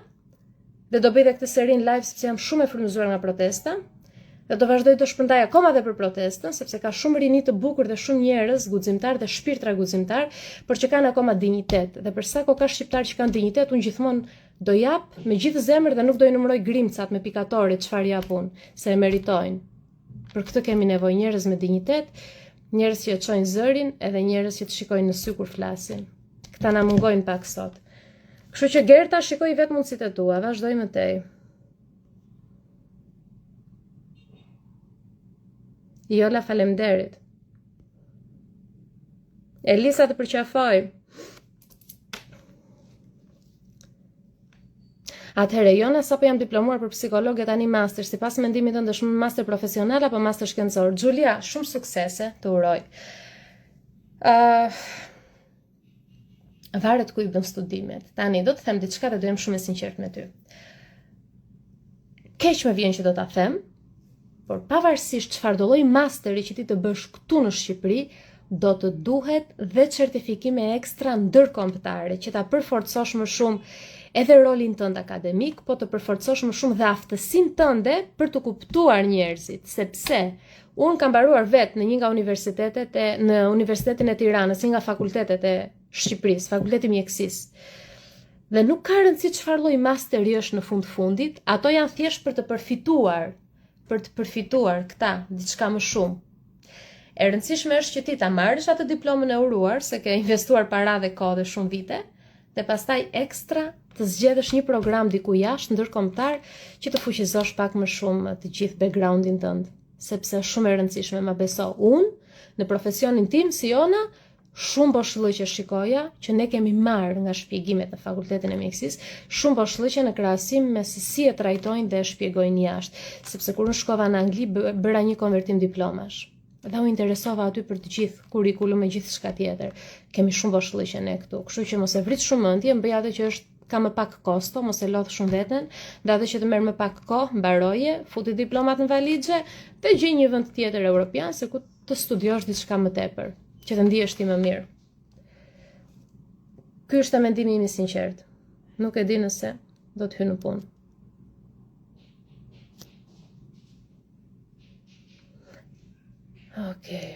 Speaker 1: dhe do bëj dhe këtë serin live sepse jam shumë e frymëzuar nga protesta dhe do vazhdoj të shpërndaj akoma dhe për protestën sepse ka shumë rini të bukur dhe shumë njerëz guximtar dhe shpirtra guximtar, por që kanë akoma dinjitet. Dhe për sa kohë ka shqiptar që kanë dinjitet, unë gjithmonë do jap me gjithë zemër dhe nuk do i numëroj grimcat me pikatorit çfarë jap unë, se e meritojnë. Për këtë kemi nevojë njerëz me dinjitet, njerëz që të çojnë zërin edhe njerëz që të shikojnë në sy kur flasin. Këta na mungojnë pak sot. Kështu që Gerta, shikoj vetë mundësitë e tua, vazhdoj më tej. Jola, faleminderit. Elisa, të përqafoj. Atëherë, Jona, sapo jam diplomuar për psikologe tani master, sipas mendimit tënd është master profesional apo master shkencor? Giulia, shumë suksese, të uroj. Varet ku i bën studimet. Tani do të them diçka dhe do jem shumë e sinqert me ty. Keq më vjen që do ta them, por pavarësisht çfarë do lloj masteri që ti të bësh këtu në Shqipëri, do të duhet dhe certifikime ekstra ndërkombëtare që ta përforcosh më shumë edhe rolin tënd akademik, po të përforcosh më shumë dhe aftësinë tënde për të kuptuar njerëzit, sepse unë kam mbaruar vetë në një nga universitetet në Universitetin e Tiranës, një nga fakultetet e Shqipërisë, Fakulteti i Mjekësisë. Dhe nuk ka rëndësi çfarë lloj masteri është në fundit, ato janë thjesht për të përfituar këta diçka më shumë. E rëndësishme është që ti ta marrësh atë diplomën e uruar, se ke investuar para dhe kohë dhe shumë vite, dhe pastaj ekstra të zgjedhësh një program diku jashtë ndërkombëtar që të fuqizosh pak më shumë të gjithë backgroundin tënd, sepse është shumë e rëndësishme, ma beso, unë në profesionin tim si Jona, shumë boshllëqe shikoja që ne kemi marrë nga shpjegimet në fakultetin e mjekësisë, shumë boshllëqe në krahasim me se si e trajtojnë dhe e shpjegojnë jashtë, sepse kur unë shkova në Angli bëra një konvertim diplomash. Dhe u interesova aty për të gjithë kurrikulum e gjithë shka tjetër. Kemi shumë boshllëqe ne këtu, kështu që mos e vrit shumë mendje, bëj atë që është ka më pak kosto, mos e lodh shumë veten, dhe atë që të merr më pak kohë, mbaroje, futi diplomat në valixhe, dhe gjej një vend tjetër evropian se ku të studiosh diçka më tepër, që të ndihesh ti më mirë. Ky është mendimi im I sinqert. Nuk e di nëse do të hyj në punë. Okej.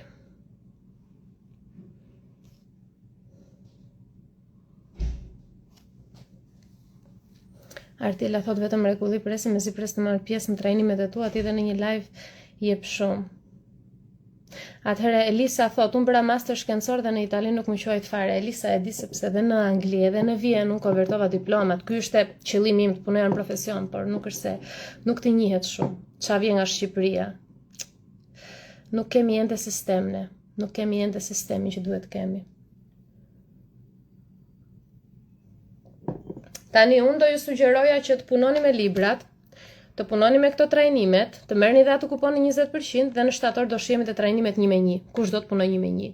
Speaker 1: Artila thot vetëm mrekulli presim mezi pres të marrë pjesë në trajnimet e tua, ti dhe në një live jep shumë. Atëherë Elisa thot, unë bëra master shkencor dhe në Itali nuk më quajt fare. Elisa e di sepse edhe në Angli edhe në Vjenë unë konvertova diplomat. Ky është qëllimi im të punoja në profesion, por nuk është se nuk të njihet shumë. Qa vjen nga Shqipëria. Nuk kemi ende sistemne, nuk kemi ende sistemi që duhet kemi. Tani unë do ju sugjeroja që të punoni me librat, të punoni me këto trajnimet, të merrni dhe atë kuponin 20% dhe në shtator do shihemi te trajnimet 1 me 1. Kush do të punoj 1 me 1?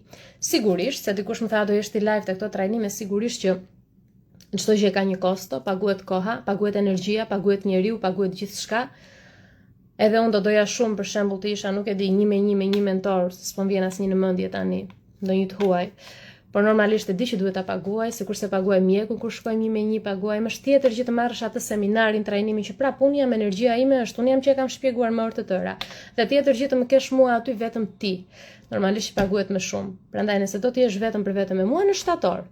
Speaker 1: Sigurisht, se dikush më tha do jesh ti live te këto trajnime, sigurisht që çdo gjë ka një kosto, paguhet koha, paguhet energjia, paguhet njeriu, paguhet gjithçka. Edhe unë do doja shumë për shembull të isha, nuk e di, 1 me 1 me një mentor, s'po më vjen asnjë në mendje tani, ndonjë të huaj. Por normalisht e di që duhet ta paguaj, sikurse paguaj mjekun kur shkoj 1 me 1, paguaj më tjetër që të marrësh atë seminarin, trajnimin që prap unë jam energjia ime është, unë jam që e kam shpjeguar më orë të tëra. Dhe tjetër që të më kesh mua aty vetëm ti. Normalisht që paguhet më shumë. Prandaj nëse do të jesh vetëm për vetëm me mua në shtator.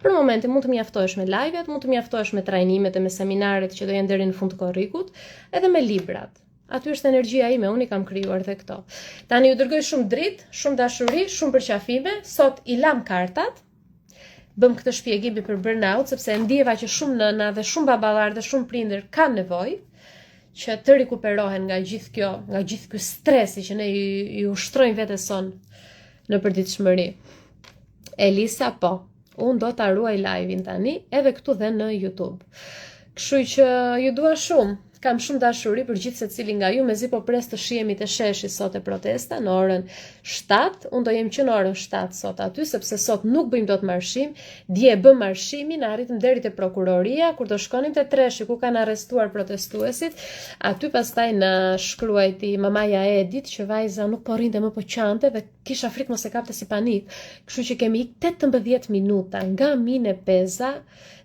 Speaker 1: Për momentin mund të mjaftohesh me live-et, mund të mjaftohesh me trajnimet e me seminaret që do jenë deri në fund të korrikut, edhe me librat. Aty është energjia ime, unë I kam krijuar dhe këto. Tani ju dërgoj shumë dritë, shumë dashuri, shumë përqafime, sot I lam kartat, bëm këtë shpjegimi për burnout, sepse ndjeva që shumë nëna dhe shumë baballar dhe shumë prindër kanë nevojë që të rikuperohen nga gjithë kjo, nga gjithë ky stresi që ne I ushtrojmë vetes son në përditshmëri. Elisa po. Unë do ta ruaj live-in tani, edhe këtu dhe në YouTube. Kështu që ju dua shumë. Kam shumë dashuri për gjithë secilin nga ju, mezi po pres të shihemi te sheshi sot e protesta në orën 7. Unë do jem që në orën 7 sot aty, sepse sot nuk bëjmë dot marshim. Dje bëm marshimin, arritëm deri te prokuroria, kur do shkonim te Treshi ku kanë arrestuar protestuesit. Aty pastaj na shkruajti mamaja e Edit që vajza nuk po rrinte më po qante dhe kisha frikë mos e kapte si panik. Kështu që kemi 18 minuta nga Mine Peza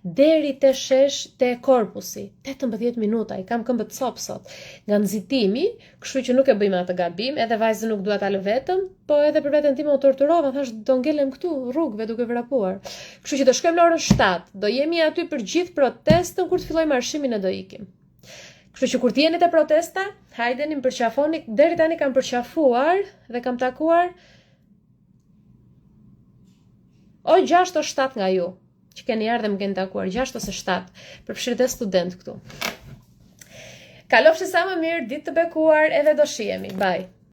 Speaker 1: deri te shesh te korpusi. 18 minuta, I kam këmbët cop sot. Nga nxitimi, kështu që nuk e bëjmë atë gabim, edhe vajzën nuk dua ta lë vetëm, po edhe për veten time u torturova, thash do ngelem këtu rrugëve duke vrapuar. Kështu që do shkojmë në orën 7, do jemi aty për gjithë protestën kur të filloj marshimin e do ikim. Kështu që kur të jeni te protesta, hajdeni më përqafoni, deri tani kam përqafuar dhe kam takuar o 6 o 7 nga ju, që keni ardhur dhe më keni takuar, 6 ose 7, përfshirë dhe student këtu. Kalofshi sa më mirë, ditë të bekuar, edhe do shihemi. Bye.